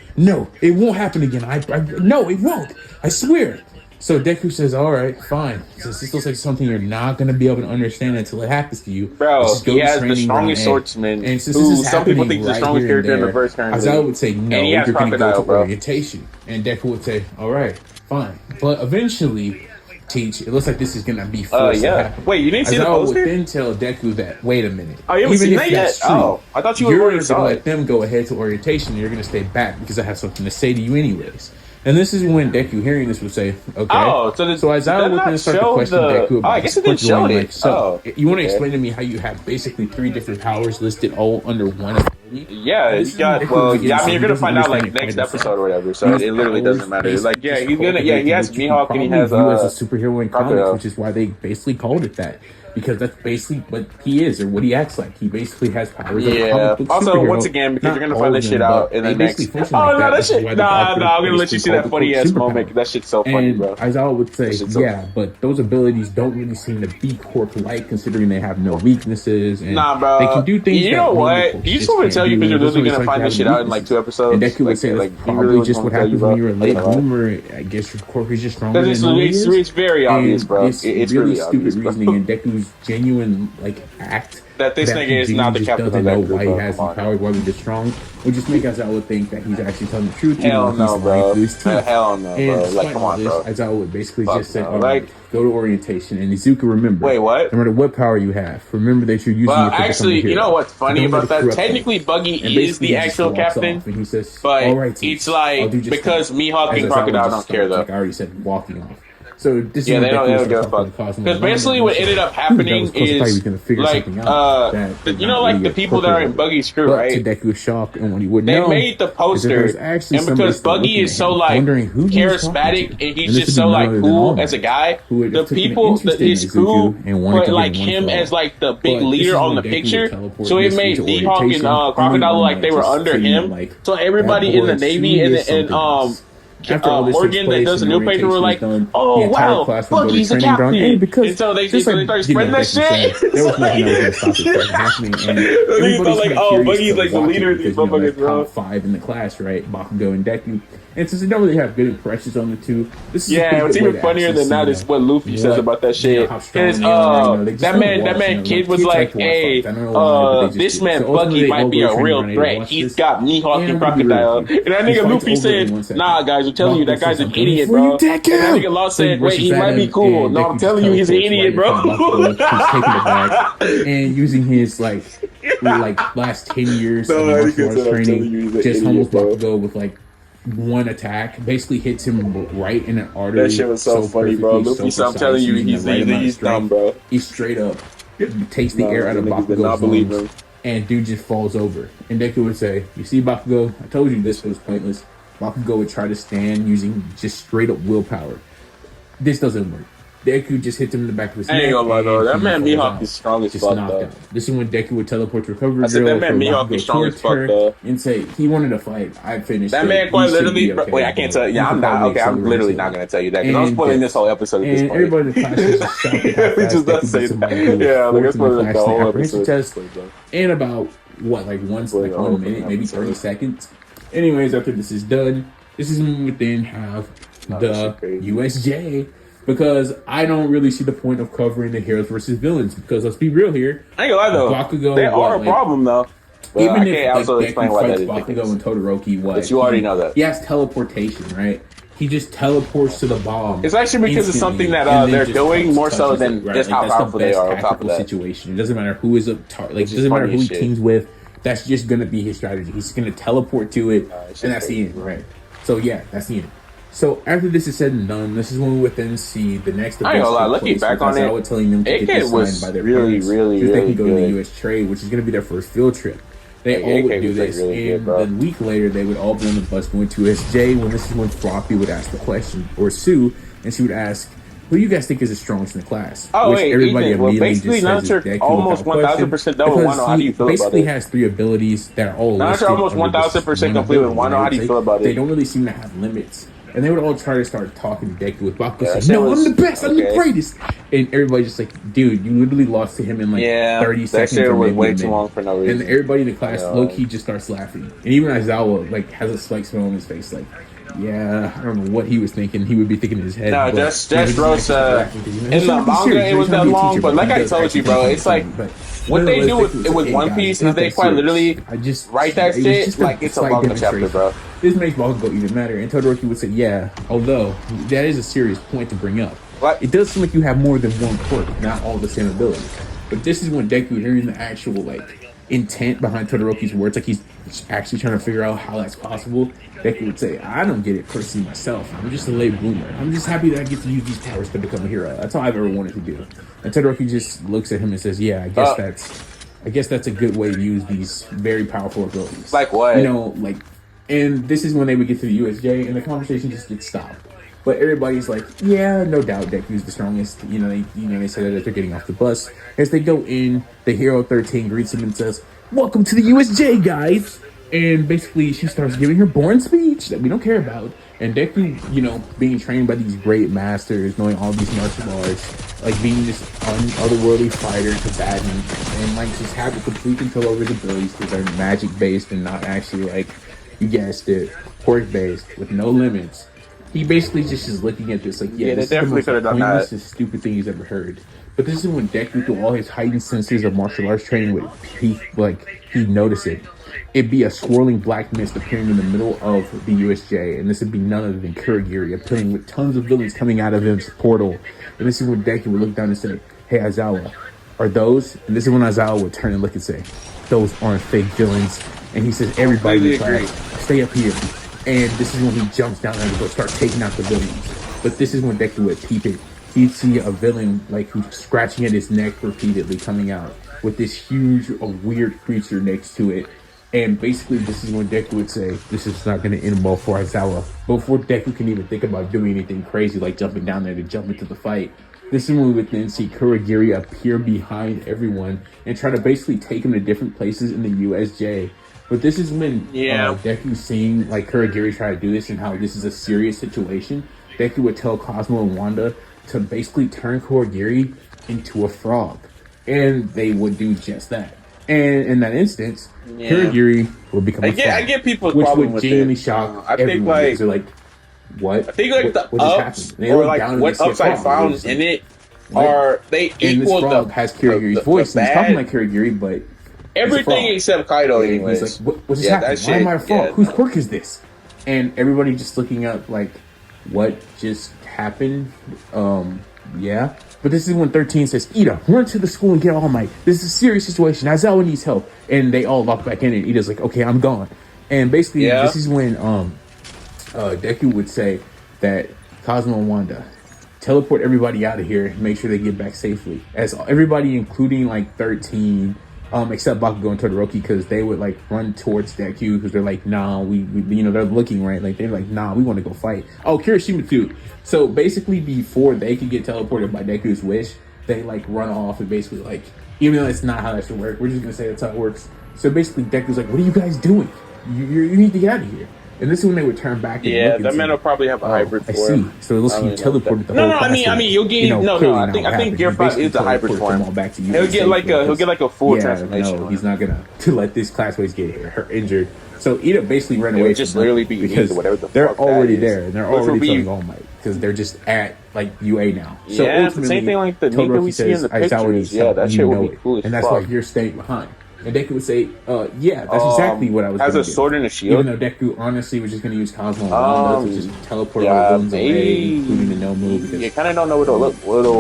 it won't happen again. No, it won't. I swear." So Deku says, "All right, fine. Since this looks like something you're not gonna be able to understand until it happens to you, bro, he has the strongest swordsman. And since this is some people think right the strongest character in the verse currently, Aizawa would say, no, you're gonna go to orientation." And Deku would say, "All right, fine." But eventually, Teach, it looks like this is gonna be forced to happen. Wait, you didn't see the poster? Would then tell Deku that, wait a minute. Oh, you haven't seen that yet? Oh, I thought you were going to let them go ahead to orientation, and you're gonna stay back because I have something to say to you anyways. And this is when Deku, hearing this, would say, "Okay." Oh, so Aizawa would then start to question Deku about I guess it didn't show it. Like, so, you want to explain to me how you have basically 3 different powers listed all under one ability? Yeah, you got. Well, yeah, I mean, you're gonna find out like next episode or whatever. So it literally doesn't matter. It's like, yeah, he's gonna. Yeah, he has Mihawk and he has as a superhero in comics, which is why they basically called it that. Because that's basically what he is or what he acts like. He basically has powers. Yeah. Also, once again, because you're gonna find this shit out in the next. Oh no, that shit. Nah, I'm gonna let you see that funny ass moment. That shit's so funny, bro. Aizawa would say, yeah, but those abilities don't really seem to be Cork-like, considering they have no weaknesses. And nah, bro. They can do things. You know what? You just want me to tell you because you're literally gonna find this shit out in like 2 episodes. And Deku would say, like, probably just what happens when you're a late bloomer. I guess your Cork is just stronger than it's very obvious, bro. It's really stupid reasoning, and Deku's genuine act that this nigga is not the captain of that group. Why he has these powers, why he's strong, would just make Aizawa think that he's actually telling the truth. Hell no, bro. Hell no, bro. Like, come on, bro. Aizawa would basically just say, "All right, go to orientation." And Izuku, remember. Wait, what? No matter what power you have, remember that you're using it to actually, you know what's funny about that? Technically, Buggy is the actual captain, and he says, but "All right, it's like because Mihawk and Crocodile don't care though." Like I already said, walking off. So this they don't give a fuck. Because basically, what ended up happening is like, you know, like the people that are in Buggy's crew, right? To Deku's shock, and when he would they made the poster, and because Buggy is so like charismatic and he's just so like cool as a guy, the people that his crew put like him as like the big leader on the picture. So it made Mihawk and Crocodile like they were under him. So everybody in the Navy and Morgan that does the newspaper were like, "Oh wow, Buggy's a captain," and so they started spreading that shit. There was nothing that was going to stop it from happening. And everybody's like, "Oh, Buggy's like the leader of these motherfuckers, bro." Top 5 in the class, right? Bakugo and Deku. And since they don't really have good impressions on the two, this is what's even funnier than that is what Luffy says about that shit. Because that man kid was like, "Hey, this man Buggy might be a real threat. He's got Mihawk and Crocodile." And that nigga Luffy said, "Nah, guys, I'm telling you, that guy's an idiot, bro." And that nigga Law said, "Wait, he might be cool." No, I'm telling you, he's an idiot, bro. He's taking it back and using his like last 10 years of martial arts training, just almost Bakugo with like one attack, basically hits him right in an artery. That shit was so funny, bro. Luffy, I'm telling you, he's dumb, bro. He straight up takes the air out of Bakugo's lungs, and dude just falls over. And Deku would say, "You see, Bakugo, I told you this was pointless." Bakugo would try to stand using just straight up willpower. This doesn't work. Deku just hits him in the back of his neck. I ain't gonna lie though, that man Mihawk is strong as fuck though. This is when Deku would teleport to recover. I said that man Mihawk is strong as fuck though. And say he wanted to fight. I finished. That man quite literally. Okay, wait, I can't tell you. Yeah, I'm not. Okay, I'm literally not gonna tell you that because I'm spoiling this whole episode at this point. Everybody in the class just shouted how fast just doesn't say that. Yeah, like that's what the whole episode test. And about what, like 1 minute, maybe 30 seconds. Anyways, after this is done, this is when we then have the USJ. Because I don't really see the point of covering the heroes versus villains. Because let's be real here. I ain't gonna lie though. Bakugo, they are a problem though. But even if I also explain why that is Bakugo and Todoroki, but you already know that. He has teleportation, right? He just teleports to the bomb. It's actually because it's something that they're doing more so than just how powerful they are on top of that. Situation. It doesn't matter who is up. Like it doesn't matter who he teams with. That's just gonna be his strategy. He's gonna teleport to it, and that's the end, right? So yeah, that's the end. So after this is said and done, this is when we would then see the next event. I ain't gonna lie, looking back on it, telling them to get signed by their really, parents, really they can go good. to the U.S. trade, which is going to be their first field trip. They all would do this, and then a week later, they would all be on the bus going to SJ. When this is when Floppy would ask the question, or Sue, and she would ask, "Who do you guys think is the strongest in the class?" Oh which wait, everybody Ethan, well, immediately basically just says Naruto almost 1,000% done with Wano. How do you feel about it? Basically has 3 abilities that are all Naruto almost 1,000% complete with Wano. How do you feel about it? They don't really seem to have limits. And they would all try to start talking to Deku with Bakugo saying, "No, I'm the best, I'm the greatest." And everybody just like, dude, you literally lost to him in like 30 seconds. That shit was way too long for no reason. And everybody in the class low-key just starts laughing. And even Aizawa like has a slight smile on his face, like, yeah, I don't know what he was thinking. He would be thinking in his head. No, just Rosa. In the manga, it was that long, but like I told you, bro, it's like what they do with One Piece is they quite literally write that shit like it's a manga chapter, bro. This makes Bakugo even madder. And Todoroki would say, yeah, although that is a serious point to bring up. It does seem like you have more than one quirk, not all the same abilities. But this is when Deku, hearing the actual like intent behind Todoroki's words, like he's actually trying to figure out how that's possible. Deku would say, I don't get it personally myself. I'm just a late bloomer. I'm just happy that I get to use these powers to become a hero. That's all I've ever wanted to do. And Todoroki just looks at him and says, yeah, I guess that's a good way to use these very powerful abilities. Like what? You know, like, and this is when they would get to the USJ and the conversation just gets stopped. But everybody's like, yeah, no doubt Deku's the strongest. They say that as they're getting off the bus. As they go in, the Hero 13 greets him and says, "Welcome to the USJ, guys." And basically, she starts giving her boring speech that we don't care about. And Deku, being trained by these great masters, knowing all these martial arts, like being this otherworldly fighter to Batman, and like just having complete control over his abilities because they're magic based and not actually like, you guessed it, quirk based with no limits. He basically just is looking at this like, yeah, this they definitely could have done that. This is the stupid thing he's ever heard. But this is when Deku, through all his heightened senses of martial arts training, he'd notice it. It'd be a swirling black mist appearing in the middle of the USJ, and this would be none other than Kurogiri appearing with tons of villains coming out of his portal. And this is when Deku would look down and say, "Hey, Aizawa, are those?" And this is when Aizawa would turn and look and say, "Those aren't fake villains." And he says, "Everybody in the class, stay up here." And this is when he jumps down and goes start taking out the villains. But this is when Deku would peep it. He'd see a villain like who's scratching at his neck repeatedly coming out with this huge, weird creature next to it. And basically, this is when Deku would say, "This is not going to end well for Aizawa." Before Deku can even think about doing anything crazy like jumping down there to jump into the fight, this is when we would then see Kurogiri appear behind everyone and try to basically take him to different places in the USJ. But this is when Deku seeing like Kurogiri try to do this and how this is a serious situation. Deku would tell Cosmo and Wanda to basically turn Kurogiri into a frog. And they would do just that. And in that instance, Kurogiri would become a frog. I get people's which problem would with genuinely it. shock I think everyone. They're like, what? I think like what the ups or like what ups I found in it are they equal the has Kurogiri's voice and he's talking like Kurogiri, but everything except Kaido anyways. He's like, what's happening? Why am I a frog? Whose quirk is this? And everybody just looking up like, what just happened? Yeah. But this is when 13 says, "Ida, run to the school and get All Might. This is a serious situation. Aizawa needs help." And they all lock back in and Ida's like, "Okay, I'm gone." And basically this is when Deku would say that Cosmo and Wanda, teleport everybody out of here and make sure they get back safely. As everybody, including like 13, except Bakugo and Todoroki, because they would like run towards Deku because they're like, nah, we they're looking right, like they're like, nah, we want to go fight. Oh, Kirishima too. So basically, before they could get teleported by Deku's wish, they like run off and basically like, even though that's not how that should work, we're just gonna say that's how it works. So basically, Deku's like, what are you guys doing? You need to get out of here. And this is when they would turn back. And that man will probably have a hybrid form. I see. So it looks like you teleported the whole class. I mean, you'll get I think Gear 5 is a hybrid form. He'll get like a full transformation. No, he's not gonna let these classmates get injured. So Ida basically ran away. Just literally be because whatever they're already there and they're already killing All Might because they're just at like UA now. So it's the same thing like the Nika we see in the pictures. Yeah, that shit would be cool as fuck. And that's why you're staying behind. And Deku would say, yeah, that's exactly what I was going to do. As a sword and a shield? Even though Deku honestly was just going to use Cosmo and Wanda to just teleport all the villains away, including the No-Move. Because you kind of don't know what it'll look.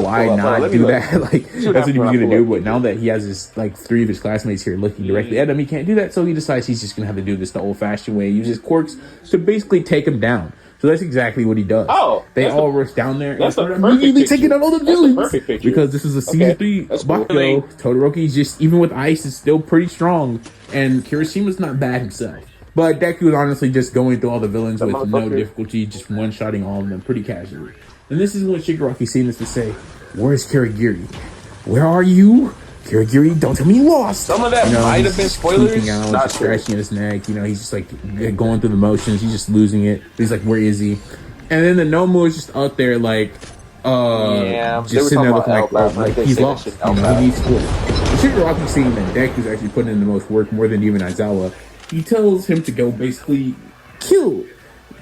Why not do that? Like, that's what he was going to do. But now that he has his, like, 3 of his classmates here looking directly at him, he can't do that. So he decides he's just going to have to do this the old-fashioned way. Use his quirks to basically take him down. So that's exactly what he does. They all rush down there and start immediately taking out all the villains. Because this is a season 3 Bakugo. Todoroki just, even with ice, is still pretty strong. And Kirishima's not bad himself. But Deku is honestly just going through all the villains with no difficulty, just one-shotting all of them pretty casually. And this is when Shigaraki's seen this to say, where's Kirigiri? Where are you? Kirigiri, don't tell me you lost. Some of that might have been spoilers. Out, not scratching at his neck. He's just like going through the motions. He's just losing it. He's like, where is he? And then the Nomu is just out there like, just sitting there looking like he's lost. He needs support. Shigaraki seeing that Deku's actually putting in the most work, more than even Aizawa, he tells him to go basically kill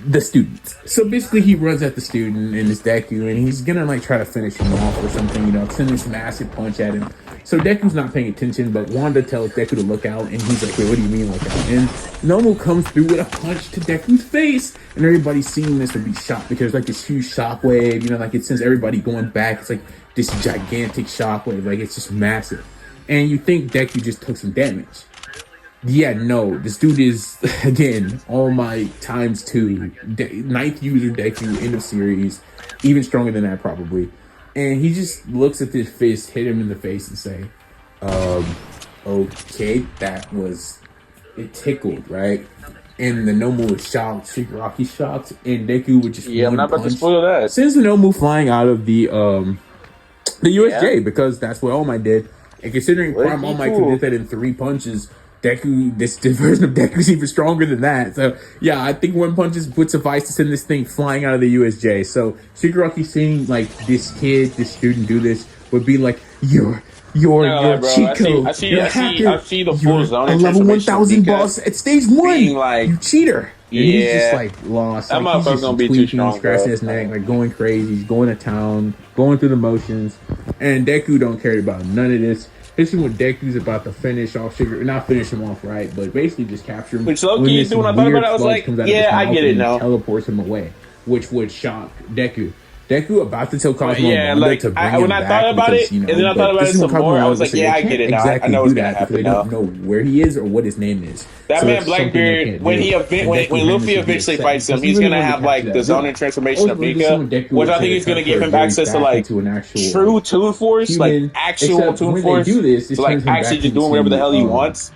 the students. So basically he runs at the student and it's Deku and he's gonna like try to finish him off or something, send this massive punch at him. So Deku's not paying attention, but Wanda tells Deku to look out and he's like, wait, what do you mean look out? And Nomu comes through with a punch to Deku's face and everybody's seeing this would be shocked because like this huge shockwave, like it sends everybody going back. It's like this gigantic shockwave, like it's just massive. And you think Deku just took some damage. Yeah, no, this dude is, again, All Might times 2. 9th user Deku, end of series. Even stronger than that, probably. And he just looks at this fist, hit him in the face, and say, okay, it tickled, right? And the Nomu was shocked, Shigaraki shocked, and Deku would just I'm not about to spoil that. Sends the Nomu flying out of the USJ, because that's what All Might did. And considering Prime All Might could did that in 3 punches, Deku, this version of Deku is even stronger than that. So, yeah, I think 1 punch would suffice to send this thing flying out of the USJ. So, Shigaraki seeing, like, this student do this would be like, you're cheat code. I see the full zone. A level 1000 boss at stage 1. Like, you cheater. And he's just, like, lost. That like, motherfucker's gonna be too strong. Scratching his neck, like, going crazy. He's going to town, going through the motions. And Deku don't care about none of this. This is when Deku's about to finish off not finish him off, right? But basically just capture him. Which low-key, when I thought about it, I was like, yeah, I get it now. Teleports him away, which would shock Deku. Deku about to tell Cosmo like, to bring him when I thought about it, and then I thought about it some more, I was like, yeah, I get it now. I know what's going to happen now. They don't know where he is or what his name is. That man Blackbeard, when Luffy eventually fights him, he's going to have, like, the zoning transformation of Nika, which I think is going to give him access to, like, true Toon Force, like, actual Toon Force, so, like, actually just doing whatever the hell he wants.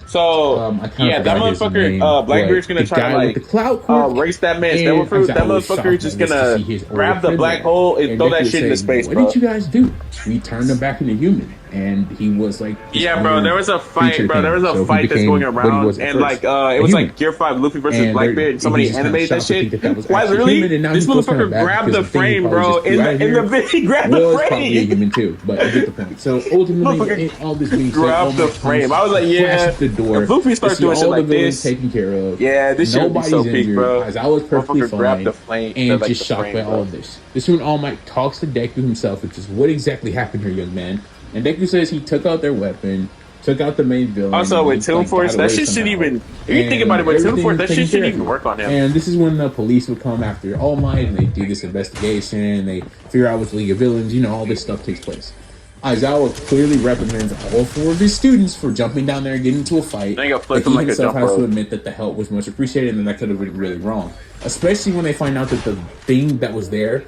So, that motherfucker, Blackbeard's gonna try to, like, race that man's devil fruit. That motherfucker just gonna grab the black hole and throw that shit into space, bro. What did you guys do? We turned him back into human. And he was like, yeah, bro. There was a fight, bro. There was a fight that's going around, and like, it was like Gear 5 Luffy versus Blackbeard, and somebody animated that shit. Why, literally? This motherfucker grabbed the frame, bro. In the video, he grabbed the frame. Probably a human too, but I get the point. So ultimately, all this being said, grabbed the frame. I was like, yeah. If Luffy starts doing shit like this, taken care of. Yeah, this shit would be so peak, bro. I was perfectly fine, and just shocked by all of this. This is when All Might talks to Deku himself, which is what exactly happened here, young man. And Deku says he took out their weapon, took out the main villain. Also, with Toon Force, that shit shouldn't even... If you think about it, with Toon Force, that shit shouldn't even work on him. And this is when the police would come after All Might, and they do this investigation, they figure out what's League of Villains, all this stuff takes place. Aizawa clearly reprimands all 4 of his students for jumping down there and getting into a fight. But he himself has to admit that the help was much appreciated and that could have been really wrong. Especially when they find out that the thing that was there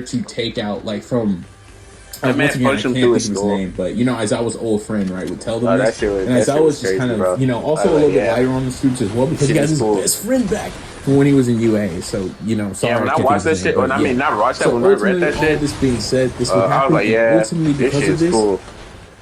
to take out, like, from... once again, I can't think of his name, but, you know, Aizawa's old friend, right, would tell them this. And Aizawa was just kind of, you know, also a little bit lighter on the students as well because he got his best friend back from when he was in UA. So, you know, sorry. Yeah, when I watched that shit, when I mean, not watched that, when I read that shit. This being said, this would happen ultimately because of this. Cool.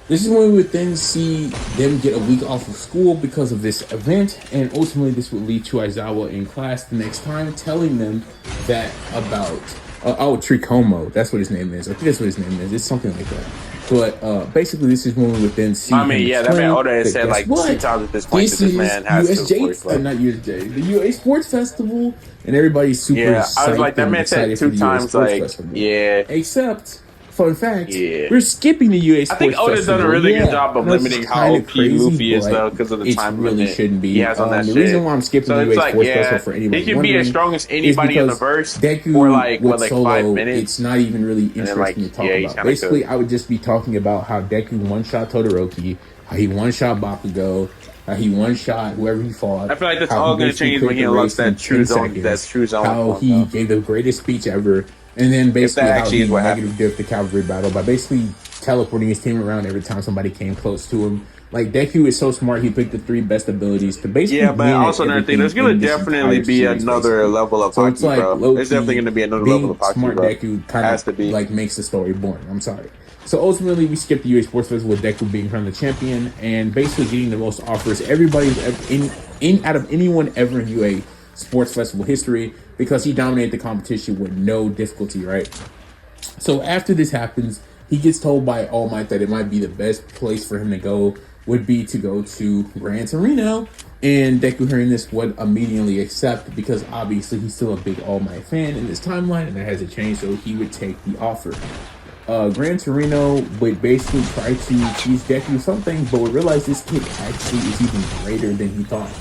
This is when we would then see them get a week off of school because of this event, and ultimately this would lead to Aizawa in class the next time telling them that about... Tricomo, that's what his name is. I think that's what his name is. It's something like that. But basically, this is when we would then see. I mean, yeah, that man Oda has said like 2 times at this point that this man has USJ, not USJ, the UA Sports Festival, and everybody's super. Yeah, I was like, that man said 2 times, like, Festival. Yeah. Except, fun fact, we're skipping the UA Sports Festival. I think Oda's done a really good job of limiting how OP Luffy is, though, because of the time really shouldn't be. He has on that the shit. reason why I'm skipping the UA Sports Festival for anybody he can be as strong as anybody in the verse Deku for like, Solo, 5 minutes. It's not even really interesting to talk about. Basically, I would just be talking about how Deku one-shot Todoroki, how he one-shot Bakugo, how he one-shot whoever he fought. I feel like that's all going to change when he unlocks that true zone. How he gave the greatest speech ever. And then basically how he negative dipped the cavalry battle by basically teleporting his team around every time somebody came close to him. Like, Deku is so smart, he picked the 3 best abilities to basically but also another thing, there's going to definitely be another level of Haki, so bro. There's definitely going to be another level of Haki, smart bro. Deku kind of, like, makes the story boring. I'm sorry. So ultimately, we skip the UA Sports Festival with Deku being crowned the champion and basically getting the most offers everybody's out of anyone ever in UA Sports Festival history because he dominated the competition with no difficulty, right? So after this happens, he gets told by All Might that it might be the best place for him to go would be to go to Gran Torino, and Deku hearing this would immediately accept because obviously he's still a big All Might fan in this timeline and that hasn't changed, so he would take the offer. Gran Torino would basically try to teach Deku something, but would realize this kid actually is even greater than he thought.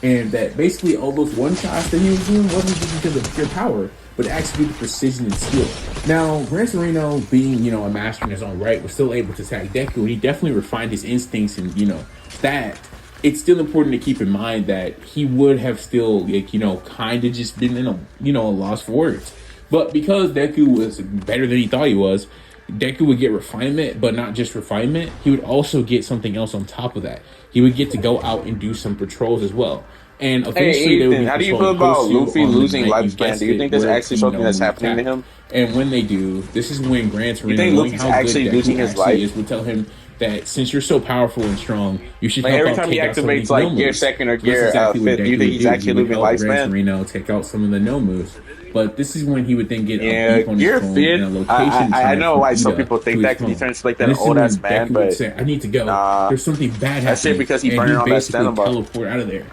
And that basically all those one-shots that he was doing wasn't just because of pure power, but actually the precision and skill. Now, Gran Torino, being, you know, a master in his own right, was still able to attack Deku, and he definitely refined his instincts and, you know, that. It's still important to keep in mind that he would have still, like, you know, kind of just been in a, you know, a loss for words. But because Deku was better than he thought he was, Deku would get refinement, but not just refinement. He would also get something else on top of that. He would get to go out and do some patrols as well. And eventually, hey, Ethan, how do you feel about Luffy losing lifespan? Do you think there's actually something that's happening to him? And when they do, this is when Gran Torino, knowing how actually good losing his life is, would tell him that since you're so powerful and strong, you should help every time he activates like gear 2nd or gear 5th. Do you think he's actually losing lifespan? Gran Torino take out some of the no moves. But this is when he would then get a beep on his phone in a location. I know why some people think that because he turns like that old ass man, but say, I need to go. There's something bad happening. That's it because he burned on that stand bar. Teleport out of there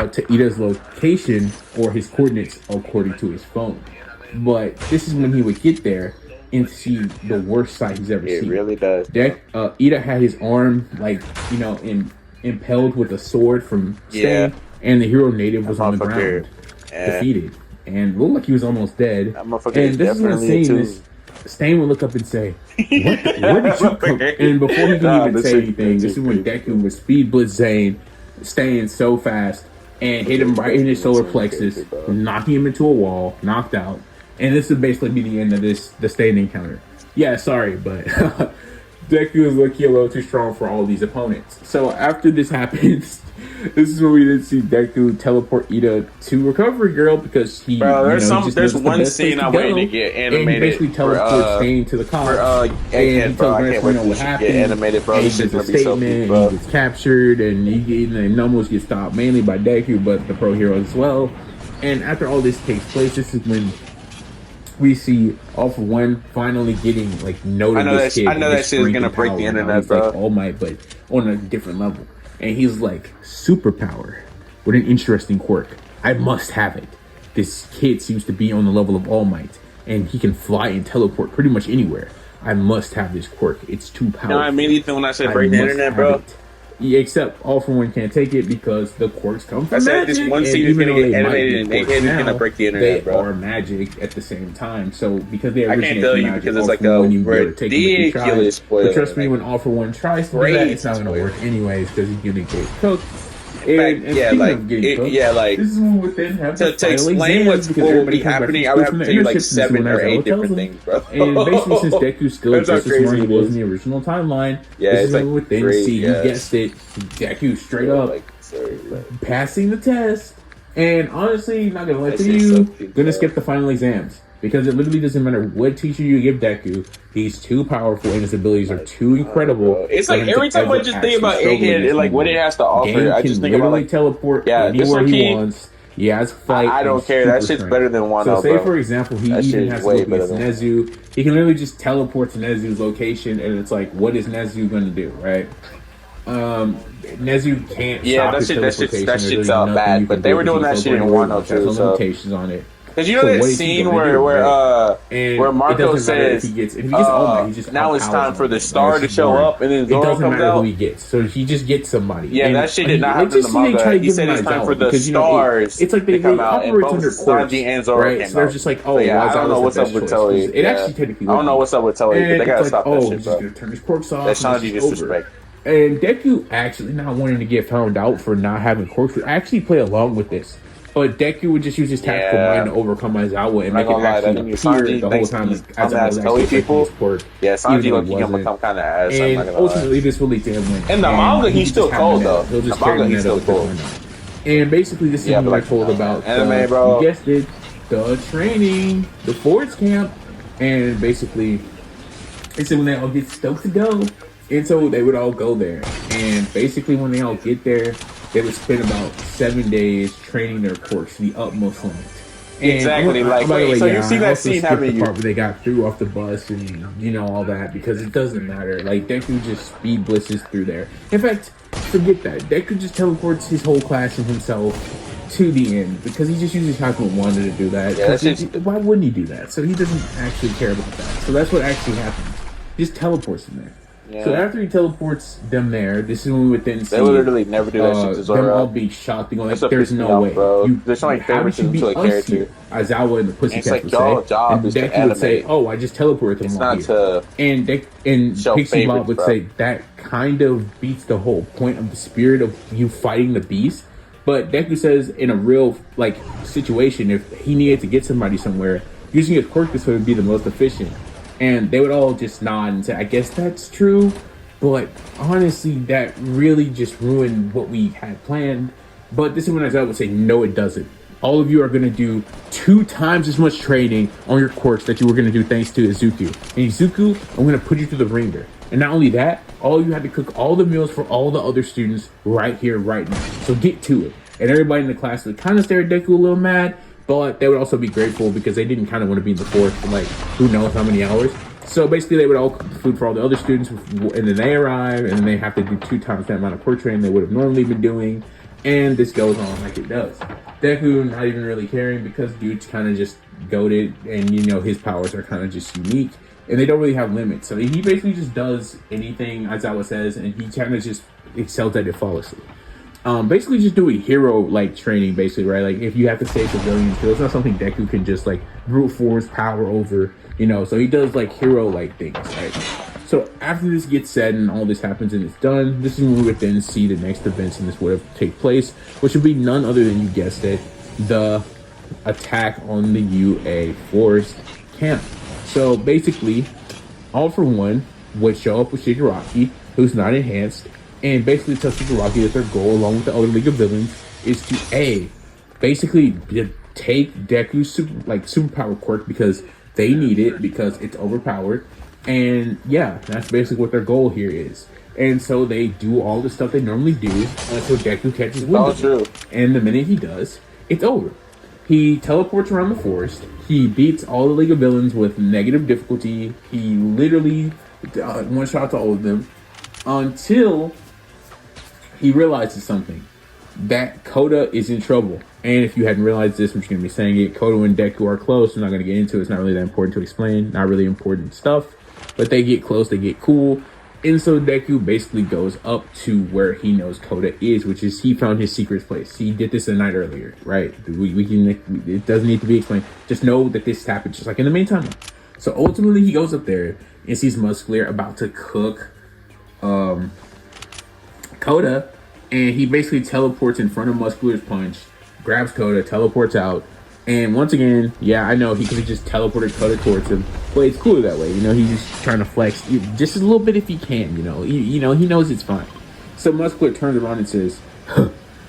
to Ida's location or his coordinates according to his phone. But this is when he would get there and see the worst sight he's ever seen. It really does. Ida had his arm, like, you know, impaled with a sword from Stain, and the hero native was on the ground, defeated. And looked like he was almost dead. And this is when seeing this, Stain would look up and say, where did you come? And before he could even say anything, this is when Deku would speed blitz Stain so fast and hit him right in his solar plexus, knocking him into a wall, knocked out. And this would basically be the end of the Stain encounter. Yeah, sorry, but Deku is looking a little too strong for all these opponents. So after this happens, this is when we didn't see Deku teleport Ida to Recovery Girl because he. Bro, there's one scene I waited to get animated. And he basically teleports Stain to the cops. And he tells Gran Torino what happened. Animated, bro. And he gets a statement. So he gets captured, and he almost gets stopped mainly by Deku, but the pro hero as well. And after all this takes place, this is when we see All For One finally getting like noticed. I know that shit is gonna break the internet, bro. Like All Might, but on a different level. And he's like, superpower with an interesting quirk. I must have it. This kid seems to be on the level of All Might, and he can fly and teleport pretty much anywhere. I must have this quirk. It's too powerful. You know what I mean, Ethan, when I said break the internet, bro? Yeah, except All for One can't take it because the quirks come from magic. This one scene is gonna get animated and it's gonna break the internet, bro. They are magic at the same time. So because they I can't tell you magic, because it's like a ridiculous spoiler. But trust me, when All for One tries to do that, it's not gonna work anyways because he's gonna get cooked. And this is within to explain what will be happening. I would have to tell you like 7 or 8 different things, bro. And basically, since Deku's still just as smart as he was in the original timeline, this is like within C. You guessed it, Deku straight up passing the test. And honestly, not gonna lie to you, gonna skip the final exams. Because it literally doesn't matter what teacher you give Deku, he's too powerful and his abilities are too incredible. It's like every time I just think about Egghead and like what it has to offer, I just think about like teleport anywhere he wants. He has fight. I don't care. That shit's better than Wanda. So say for example, he even has to go against Nezu. He can literally just teleport to Nezu's location, and it's like, what is Nezu gonna do, right? Nezu can't stop his teleportation. That shit's bad. But they were doing that shit in Wanda too. So limitations on it. Because you know that scene where Marco says, if he gets All Might, he's just now it's time for the star to show up, and then Zoro comes out. Who he gets, so he just gets somebody. Yeah, that shit did not happen in the manga. He said it's time for the stars. It's like they come out, and both Sanji and Zoro came out. So they're just like, oh, I don't know what's up with Telly. It actually technically, I don't know what's up with Telly, but they gotta stop that shit, bro. Turn his quirks off. That's Sanji disrespect. And Deku actually not wanting to get found out for not having quirks would actually play along with this. But Deku would just use his tactical mind to overcome Aizawa and make it actually appear the whole time as actually people. Yeah, Sanji he can become kind of ass. And ultimately, this will lead to him winning. In the manga, he's still cold though. He'll just carry he's still cold. And basically, this is what I told about anime, bro. You guessed it, the training, the Force camp, and basically, they said when they all get stoked to go, and so they would all go there. And basically, when they all get there, they would spend about 7 days training their quirks to the utmost limit. And exactly. So you see that scene happening. The part where they got through off the bus and all that because it doesn't matter. Like Deku just speed blitzes through there. In fact, forget that. Deku just teleports his whole class and himself to the end because he just uses Cosmo Wanda to do that. Yeah, why wouldn't he do that? So he doesn't actually care about that. So that's what actually happens. He just teleports them there. Yeah. So after he teleports them there, this is when we would then see they would literally never do that shit to Zoro. Them all be shocked. Like, there's no way. Bro. There's no favoritism to a character. Aizawa and the Pussycats like, would say. Job and Deku would say, oh, I just teleported them all here. And Pixie Mob would say, that kind of beats the whole point of the spirit of you fighting the beast. But Deku says in a real situation, if he needed to get somebody somewhere, using his quirk this would be the most efficient. And they would all just nod and say, I guess that's true. But honestly, that really just ruined what we had planned. But this is when Aizawa would say, no, it doesn't. All of you are going to do 2 times as much training on your quirks that you were going to do thanks to Izuku. And Izuku, I'm going to put you through the ringer. And not only that, all you had to cook all the meals for all the other students right here, right now. So get to it. And everybody in the class would kind of stare at Deku a little mad. But they would also be grateful because they didn't kind of want to be in the forest for like who knows how many hours. So basically they would all cook food for all the other students and then they arrive and then they have to do 2 times that amount of quirk training they would have normally been doing. And this goes on like it does. Deku not even really caring because dude's kind of just goated and his powers are kind of just unique. And they don't really have limits. So he basically just does anything Aizawa says and he kind of just excels at it flawlessly. Basically just doing hero-like training, basically, right? Like, if you have to save civilians, it's not something Deku can just, brute force power over, so he does, hero-like things, right? So, after this gets said and all this happens and it's done, this is when we would then see the next events and this would have take place, which would be none other than, you guessed it, the attack on the UA Force camp. So, basically, All for One would show up with Shigaraki, who's not enhanced, and basically tell Shigaraki that their goal, along with the other League of Villains, is to basically take Deku's superpower quirk because they need it because it's overpowered, and yeah, that's basically what their goal here is. And so they do all the stuff they normally do until Deku catches wind of it. And the minute he does, it's over. He teleports around the forest. He beats all the League of Villains with negative difficulty. He literally one-shots all of them until he realizes something, that Koda is in trouble. And if you hadn't realized this, I'm just going to be saying it, Koda and Deku are close. I'm not going to get into it. It's not really that important to explain. Not really important stuff. But they get close. They get cool. And so Deku basically goes up to where he knows Koda is, which is he found his secret place. He did this the night earlier, right? We can, it doesn't need to be explained. Just know that this happened just like in the main timeline. So ultimately he goes up there and sees Muscular about to cook Koda, and he basically teleports in front of Muscular's punch, grabs Koda, teleports out. And once again, yeah, I know he could have just teleported Koda towards him, but it's cooler that way. He's just trying to flex just a little bit if he can. He knows it's fine. So Muscular turns around and says,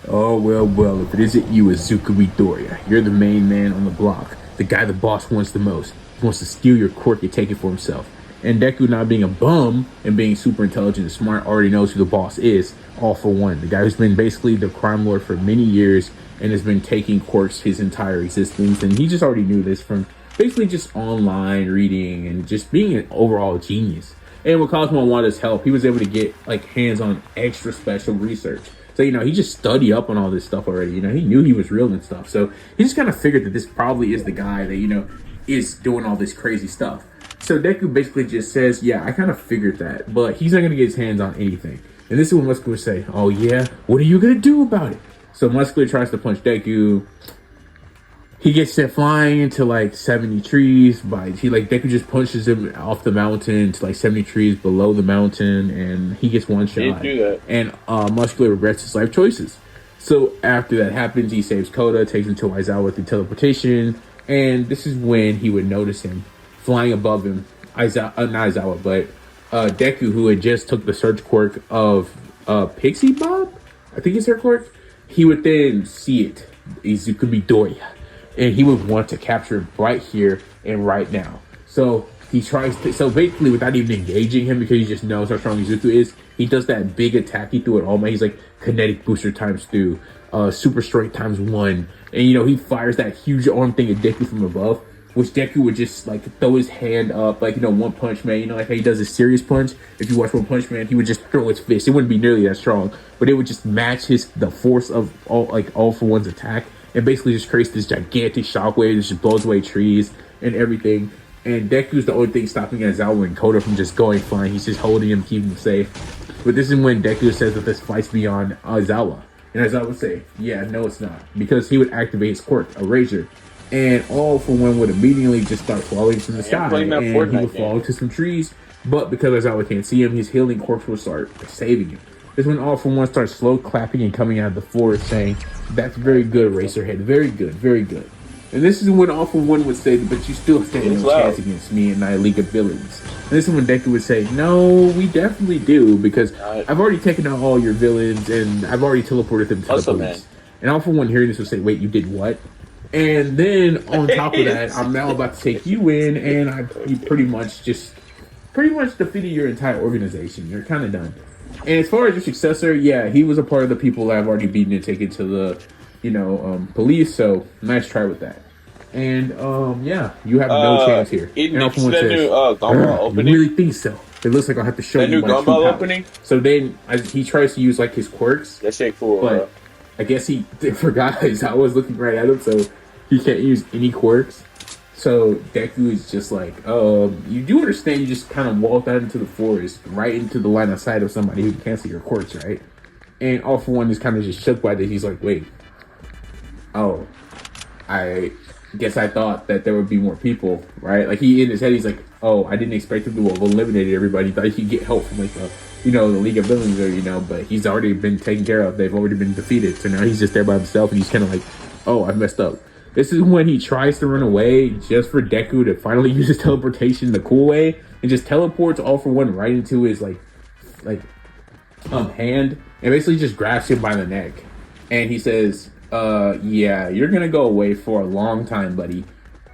"Oh well, if it isn't you, Izuku Midoriya, you're the main man on the block, the guy the boss wants the most. He wants to steal your quirk and take it for himself." And Deku, not being a bum and being super intelligent and smart, already knows who the boss is. All for One, the guy who's been basically the crime lord for many years and has been taking quirks his entire existence. And he just already knew this from basically just online reading and just being an overall genius. And with Cosmo and Wanda's help, he was able to get hands-on extra special research. So, he just studied up on all this stuff already. He knew he was real and stuff. So he just kind of figured that this probably is the guy that, is doing all this crazy stuff. So Deku basically just says, yeah, I kind of figured that, but he's not going to get his hands on anything. And this is when Muscular say, oh yeah, what are you going to do about it? So Muscular tries to punch Deku. He gets sent flying into 70 trees. Deku just punches him off the mountain to 70 trees below the mountain, and he gets one shot. Didn't do that. And Muscular regrets his life choices. So after that happens, he saves Koda, takes him to Aizawa through teleportation, and this is when he would notice him flying above him. Not Aizawa, but Deku, who had just took the search quirk of Pixie Bob, I think it's her quirk. He would then see it, Izuku Midoriya, and he would want to capture it right here and right now. So he tries to, so basically without even engaging him, because he just knows how strong Izuku is, he does that big attack he threw at All Might. He's like kinetic booster times 2, super strength times 1, and he fires that huge arm thing at Deku from above, which Deku would just throw his hand up, One Punch Man, how he does a serious punch. If you watch One Punch Man, he would just throw his fist. It wouldn't be nearly that strong, but it would just match the force of all for One's attack, and basically just creates this gigantic shockwave that just blows away trees and everything. And Deku's the only thing stopping Aizawa and Koda from just going flying. He's just holding him, keeping him safe. But this is when Deku says that this fight's beyond Aizawa, and Aizawa would say, "Yeah, no, it's not," because he would activate his quirk, Erasure. And All for One would immediately just start falling from the sky, and he would fall into some trees. But because Aizawa can't see him, his healing quirks will start saving him. This is when All for One starts slow clapping and coming out of the forest, saying, "That's very good, Racerhead. Very good, very good." And this is when All for One would say, "But you still stand no chance against me and my League of Villains." And this is when Deku would say, "No, we definitely do, because I've already taken out all your villains and I've already teleported them to the police." And All for One hearing this would say, "Wait, you did what?" And then on top of that, I'm now about to take you in, and you pretty much defeated your entire organization. You're kind of done. And as far as your successor, yeah, he was a part of the people that I've already beaten and taken to the, police. So nice try with that. And yeah, you have no chance here. And Alpha One says, "You really think so? It looks like I'll have to show you my true power." Opening. So then he tries to use his quirks. That shit cool, but I guess he forgot I was looking right at him, so he can't use any quirks. So Deku is just you do understand you just kind of walked out into the forest, right into the line of sight of somebody who can cancel your quirks, right? And All for One is kind of just shook by this. He's like, wait, oh, I guess I thought that there would be more people, right? He in his head, he's like, oh, I didn't expect him to have eliminated everybody. He thought he'd get help from the League of Villains, or, but he's already been taken care of. They've already been defeated. So now he's just there by himself, and he's kind of oh, I messed up. This is when he tries to run away just for Deku to finally use his teleportation the cool way and just teleports All for One right into his hand and basically just grabs him by the neck. And he says, yeah, you're gonna go away for a long time, buddy.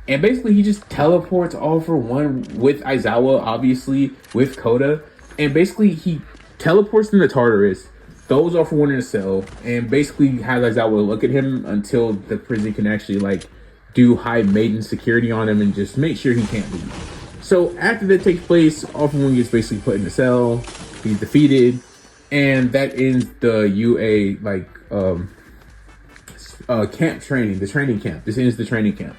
And basically he just teleports All for One with Aizawa, obviously, with Koda. And basically he teleports them to Tartarus, throws All for One in a cell, and basically has Aizawa look at him until the prison can actually do high maiden security on him and just make sure he can't leave. So after that takes place, All for One gets basically put in a cell, he's defeated, and that ends the UA camp training, the training camp. This ends the training camp.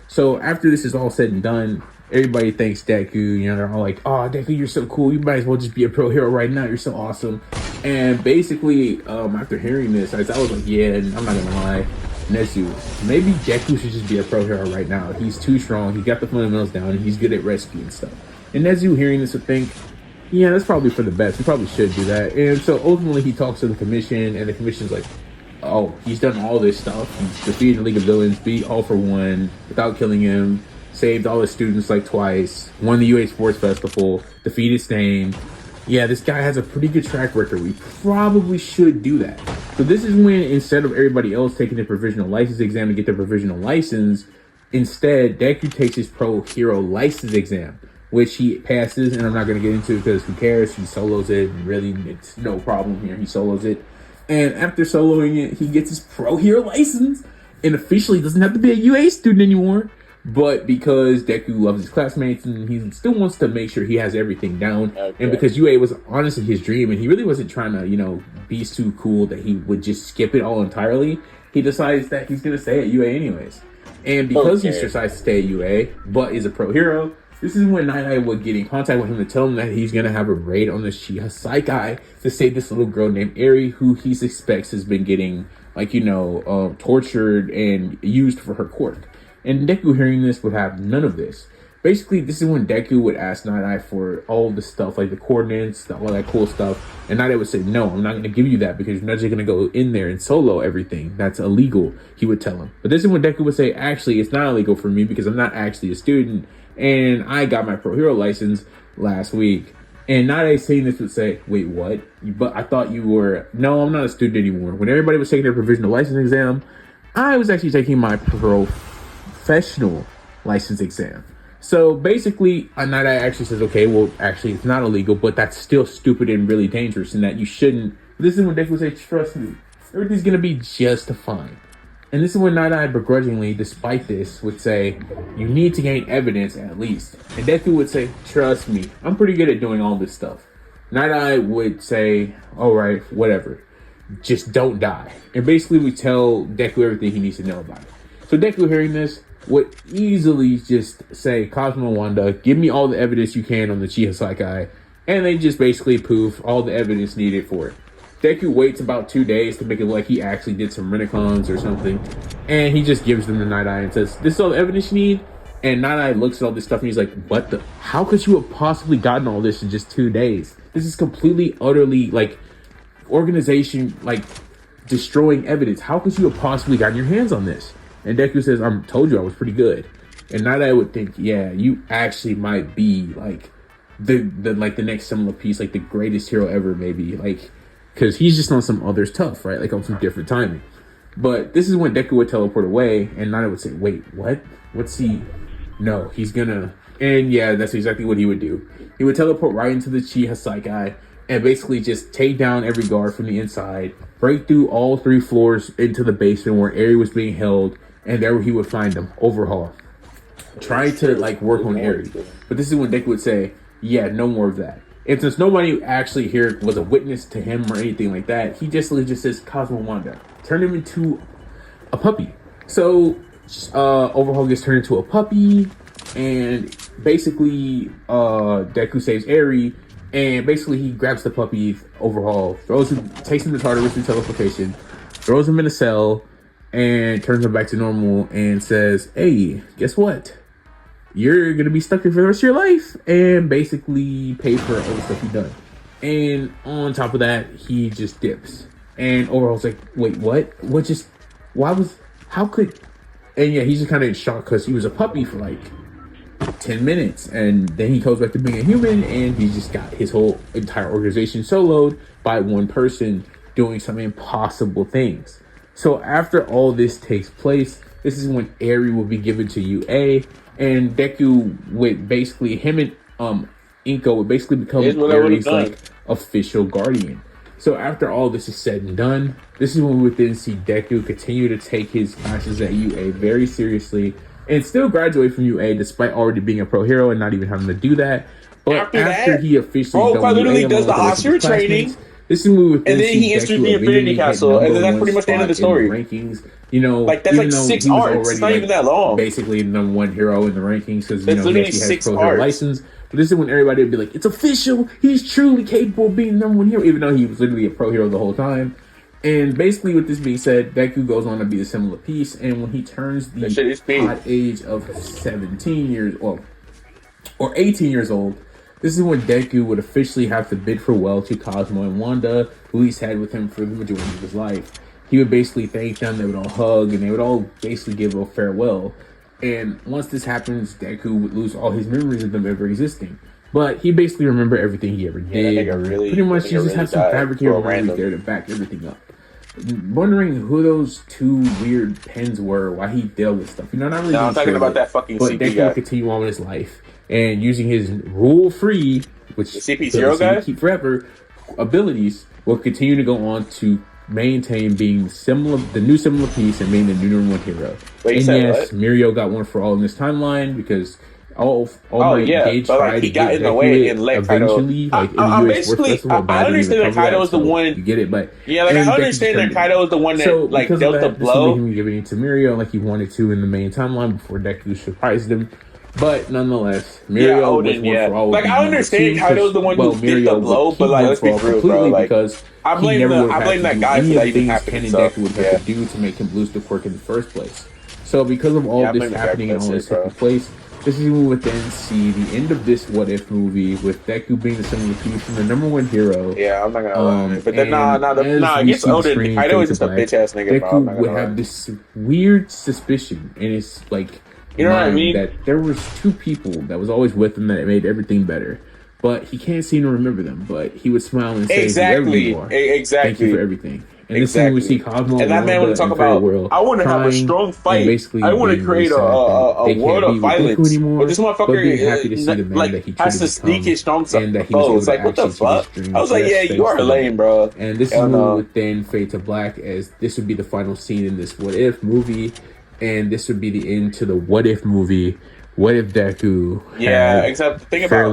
So after this is all said and done, everybody thanks Deku. You know, they're all like, "Oh, Deku, you're so cool. You might as well just be a pro hero right now. You're so awesome." And basically, after hearing this, I was like, "Yeah, I'm not gonna lie, Nezu, maybe Deku should just be a pro hero right now. He's too strong. He got the fundamentals down, and he's good at rescuing stuff." And Nezu, hearing this, would think, "Yeah, that's probably for the best. We probably should do that." And so ultimately, he talks to the commission, and the commission's like, "Oh, he's done all this stuff. He's defeated the League of Villains, beat All for One without killing him, saved all his students like twice, won the UA Sports Festival, defeated Stain. Yeah, this guy has a pretty good track record. We probably should do that." So this is when, instead of everybody else taking the provisional license exam to get their provisional license, instead Deku takes his pro hero license exam, which he passes, and I'm not going to get into it because who cares? He solos it, and really, it's no problem here. He solos it. And after soloing it, he gets his pro hero license and officially doesn't have to be a UA student anymore. But because Deku loves his classmates and he still wants to make sure he has everything down, and because UA was honestly his dream and he really wasn't trying to, be too cool that he would just skip it all entirely, he decides that he's going to stay at UA anyways. And because he decides to stay at UA, but is a pro hero, this is when Night Eye would get in contact with him to tell him that he's going to have a raid on the Shiha Saikai to save this little girl named Eri, who he suspects has been getting, tortured and used for her quirk. And Deku, hearing this, would have none of this. Basically, this is when Deku would ask Night Eye for all the stuff, like the coordinates, all that cool stuff. And Night Eye would say, "No, I'm not going to give you that because you're not just going to go in there and solo everything. That's illegal," he would tell him. But this is when Deku would say, "Actually, it's not illegal for me because I'm not actually a student. And I got my pro hero license last week." And Night Eye saying this would say, "Wait, what? But I thought you were..." "No, I'm not a student anymore. When everybody was taking their provisional license exam, I was actually taking my professional license exam." So basically, Night Eye actually says, "Okay, well, actually, it's not illegal, but that's still stupid and really dangerous, and that you shouldn't." This is when Deku would say, "Trust me, everything's gonna be just fine." And this is when Night Eye begrudgingly, despite this, would say, "You need to gain evidence at least." And Deku would say, "Trust me, I'm pretty good at doing all this stuff." Night Eye would say, "All right, whatever, just don't die." And basically, we tell Deku everything he needs to know about it. So Deku, hearing this, would easily just say, "Cosmo and Wanda, give me all the evidence you can on the Chiha Saikai." And they just basically poof all the evidence needed for it. Deku waits about 2 days to make it like he actually did some Renicons or something. And he just gives them to Night Eye and says, "This is all the evidence you need?" And Night Eye looks at all this stuff and he's like, how could you have possibly gotten all this in just 2 days? This is completely, utterly, organization, destroying evidence. How could you have possibly gotten your hands on this? And Deku says, "I told you I was pretty good." And Night Eye would think, "Yeah, you actually might be the next similar piece, the greatest hero ever, maybe, because he's just on some other stuff, right? On some different timing." But this is when Deku would teleport away, and Night Eye would say, "Wait, what? What's he? No, he's gonna..." And yeah, that's exactly what he would do. He would teleport right into the Chiha Saikai and basically just take down every guard from the inside, break through all 3 floors into the basement where Eri was being held, and there he would find them, overhaul, try to work on Eri. But this is when Deku would say, "Yeah, no more of that." And since nobody actually here was a witness to him or anything like that, he just says, "Cosmo Wanda, turn him into a puppy." So Overhaul gets turned into a puppy, and basically Deku saves Eri, and basically he grabs the puppy, Overhaul, takes him to Tartarus through teleportation, throws him in a cell, and turns him back to normal and says, "Hey, guess what? You're going to be stuck here for the rest of your life," and basically pay for all the stuff you've done. And on top of that, he just dips. And Overhaul's like, "Wait, what? How could..." And yeah, he's just kind of in shock because he was a puppy for 10 minutes. And then he goes back to being a human, and he just got his whole entire organization soloed by one person doing some impossible things. So after all this takes place, this is when Eri will be given to UA, and Deku would basically, him and Inko would basically become Eri's official guardian. So after all this is said and done, this is when we would then see Deku continue to take his classes at UA very seriously and still graduate from UA despite already being a pro hero and not even having to do that. But after he officially literally does the Hashira training. This is a movie with and then he enters the Infinity Castle, and then that's pretty much the end of the story. Rankings, you know, like that's like 6 arcs. It's not even that long. Basically, number one hero in the rankings because you know he actually has pro hero arcs. license. But this is when everybody would be like, "It's official. He's truly capable of being the number one hero," even though he was literally a pro hero the whole time. And basically, with this being said, Deku goes on to be the symbol of peace. And when he turns the hot age of 17 years or 18 years old, this is when Deku would officially have to bid farewell to Cosmo and Wanda, who he's had with him for the majority of his life. He would basically thank them, they would all hug, and they would all basically give a farewell. And once this happens, Deku would lose all his memories of them ever existing. But he basically remember everything he ever did. Pretty much, he just had some fabricated memories there to back everything up. Wondering who those two weird pens were, why he dealt with stuff. You know, not really. No, I'm talking about that fucking but CP Deku guy. would continue on with his life and using his rule-free, which the CP0 guy keep forever abilities, will continue to go on to maintain being the new symbol of peace and being the new number one hero. Wait, and yes, Mirio got one for all in this timeline because Gage tried he got in the way and let eventually, Kaido. like in the US Sports Festival. I understand that Kaido is the one. You get it, but yeah, like I understand that Kaido is the one that like dealt the blow. Him giving it to Mirio like he wanted to in the main timeline before Deku surprised him. But nonetheless, Mirio was one for all. Like I understand Kaido's the one who did the blow, but like let's be real, bro. Like because I blame that guy for that even happening. Ken and Deku would have to do to make him lose the quirk in the first place. So because of all this happening and all this taking place, this is when we would then see the end of this What If movie with Deku being the symbol of peace and the number one hero. Yeah, I'm not gonna lie. But then it gets older. Kaido is just a bitch ass nigga. Deku would have this weird suspicion, and it's like, you know what I mean? That there was two people that was always with him that made everything better, but he can't seem to remember them. But he would smile and say, "Whoever you are, thank you for everything." And this thing we see Cosmo and that man want to talk about. I want to have a strong fight. I want to create a world of violence. But this motherfucker has to sneak his strong stuff. It's like, what the fuck? I was like, yeah, you are lame, bro. And this is when we would then fade to black, as this would be the final scene in this What If movie, and this would be the end to the What If movie. What if Deku? Yeah, except think about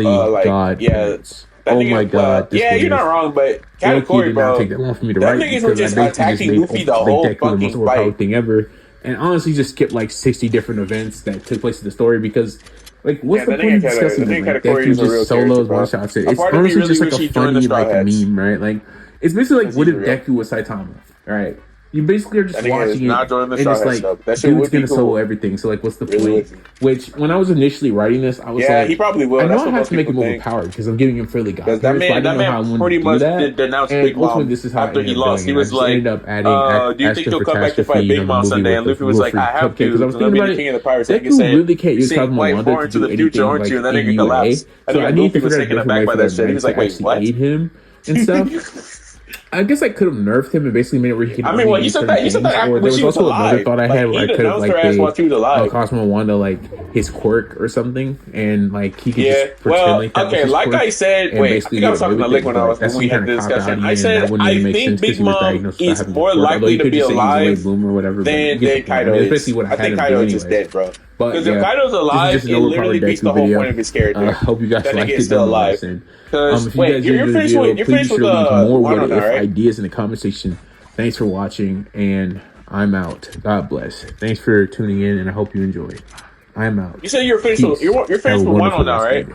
Oh my god! Yeah, you're not wrong, but kind of Corey, bro. Take that long for me to write. Niggas were just attacking Luffy the whole fucking fight thing ever, and honestly, just skipped like 60 different events that took place in the story because, like, what's the point of discussing them? Like, Deku just solos one shots it. It's honestly just like a funny like meme, right? Like, it's basically like what if Deku was Saitama, right? You basically are just watching it, and it's like, dude's gonna solo everything. So like, what's the point? Which, when I was initially writing this, I was like, he probably will. I know I have to make him overpowered because I'm giving him fairly god powers. That man pretty much denounced Big Mom after he lost. He was like, "Do you think he'll come back to fight Big Mom someday?" And Luffy was like, "I have to. Because I'm the king of the pirates." Deku really can't use Cosmo Wanda to do anything like in any way. So I need to figure out a different way for that. He was like, "Wait, what?" Aid him and stuff. I guess I could have nerfed him and basically made it where he could. I mean, he said that. He said that after there was also another thought I had where I could have like gave Cosmo Wanda like his quirk or something, and like he could just pretend like that was his quirk. I said, wait, I think I was talking about Lick when we had the discussion. I said I think Big Mom is more likely to be alive than Kaido is. I think Kaido is just dead, bro. Because if Kaido's alive, it literally beats the whole point of his character. I hope you guys liked it. Still alive. If you guys you're finished with more What If ideas in the comment section. Thanks for watching, and I'm out. God bless. Thanks for tuning in, and I hope you enjoyed. I'm out. You said you're finished with Wano now, right?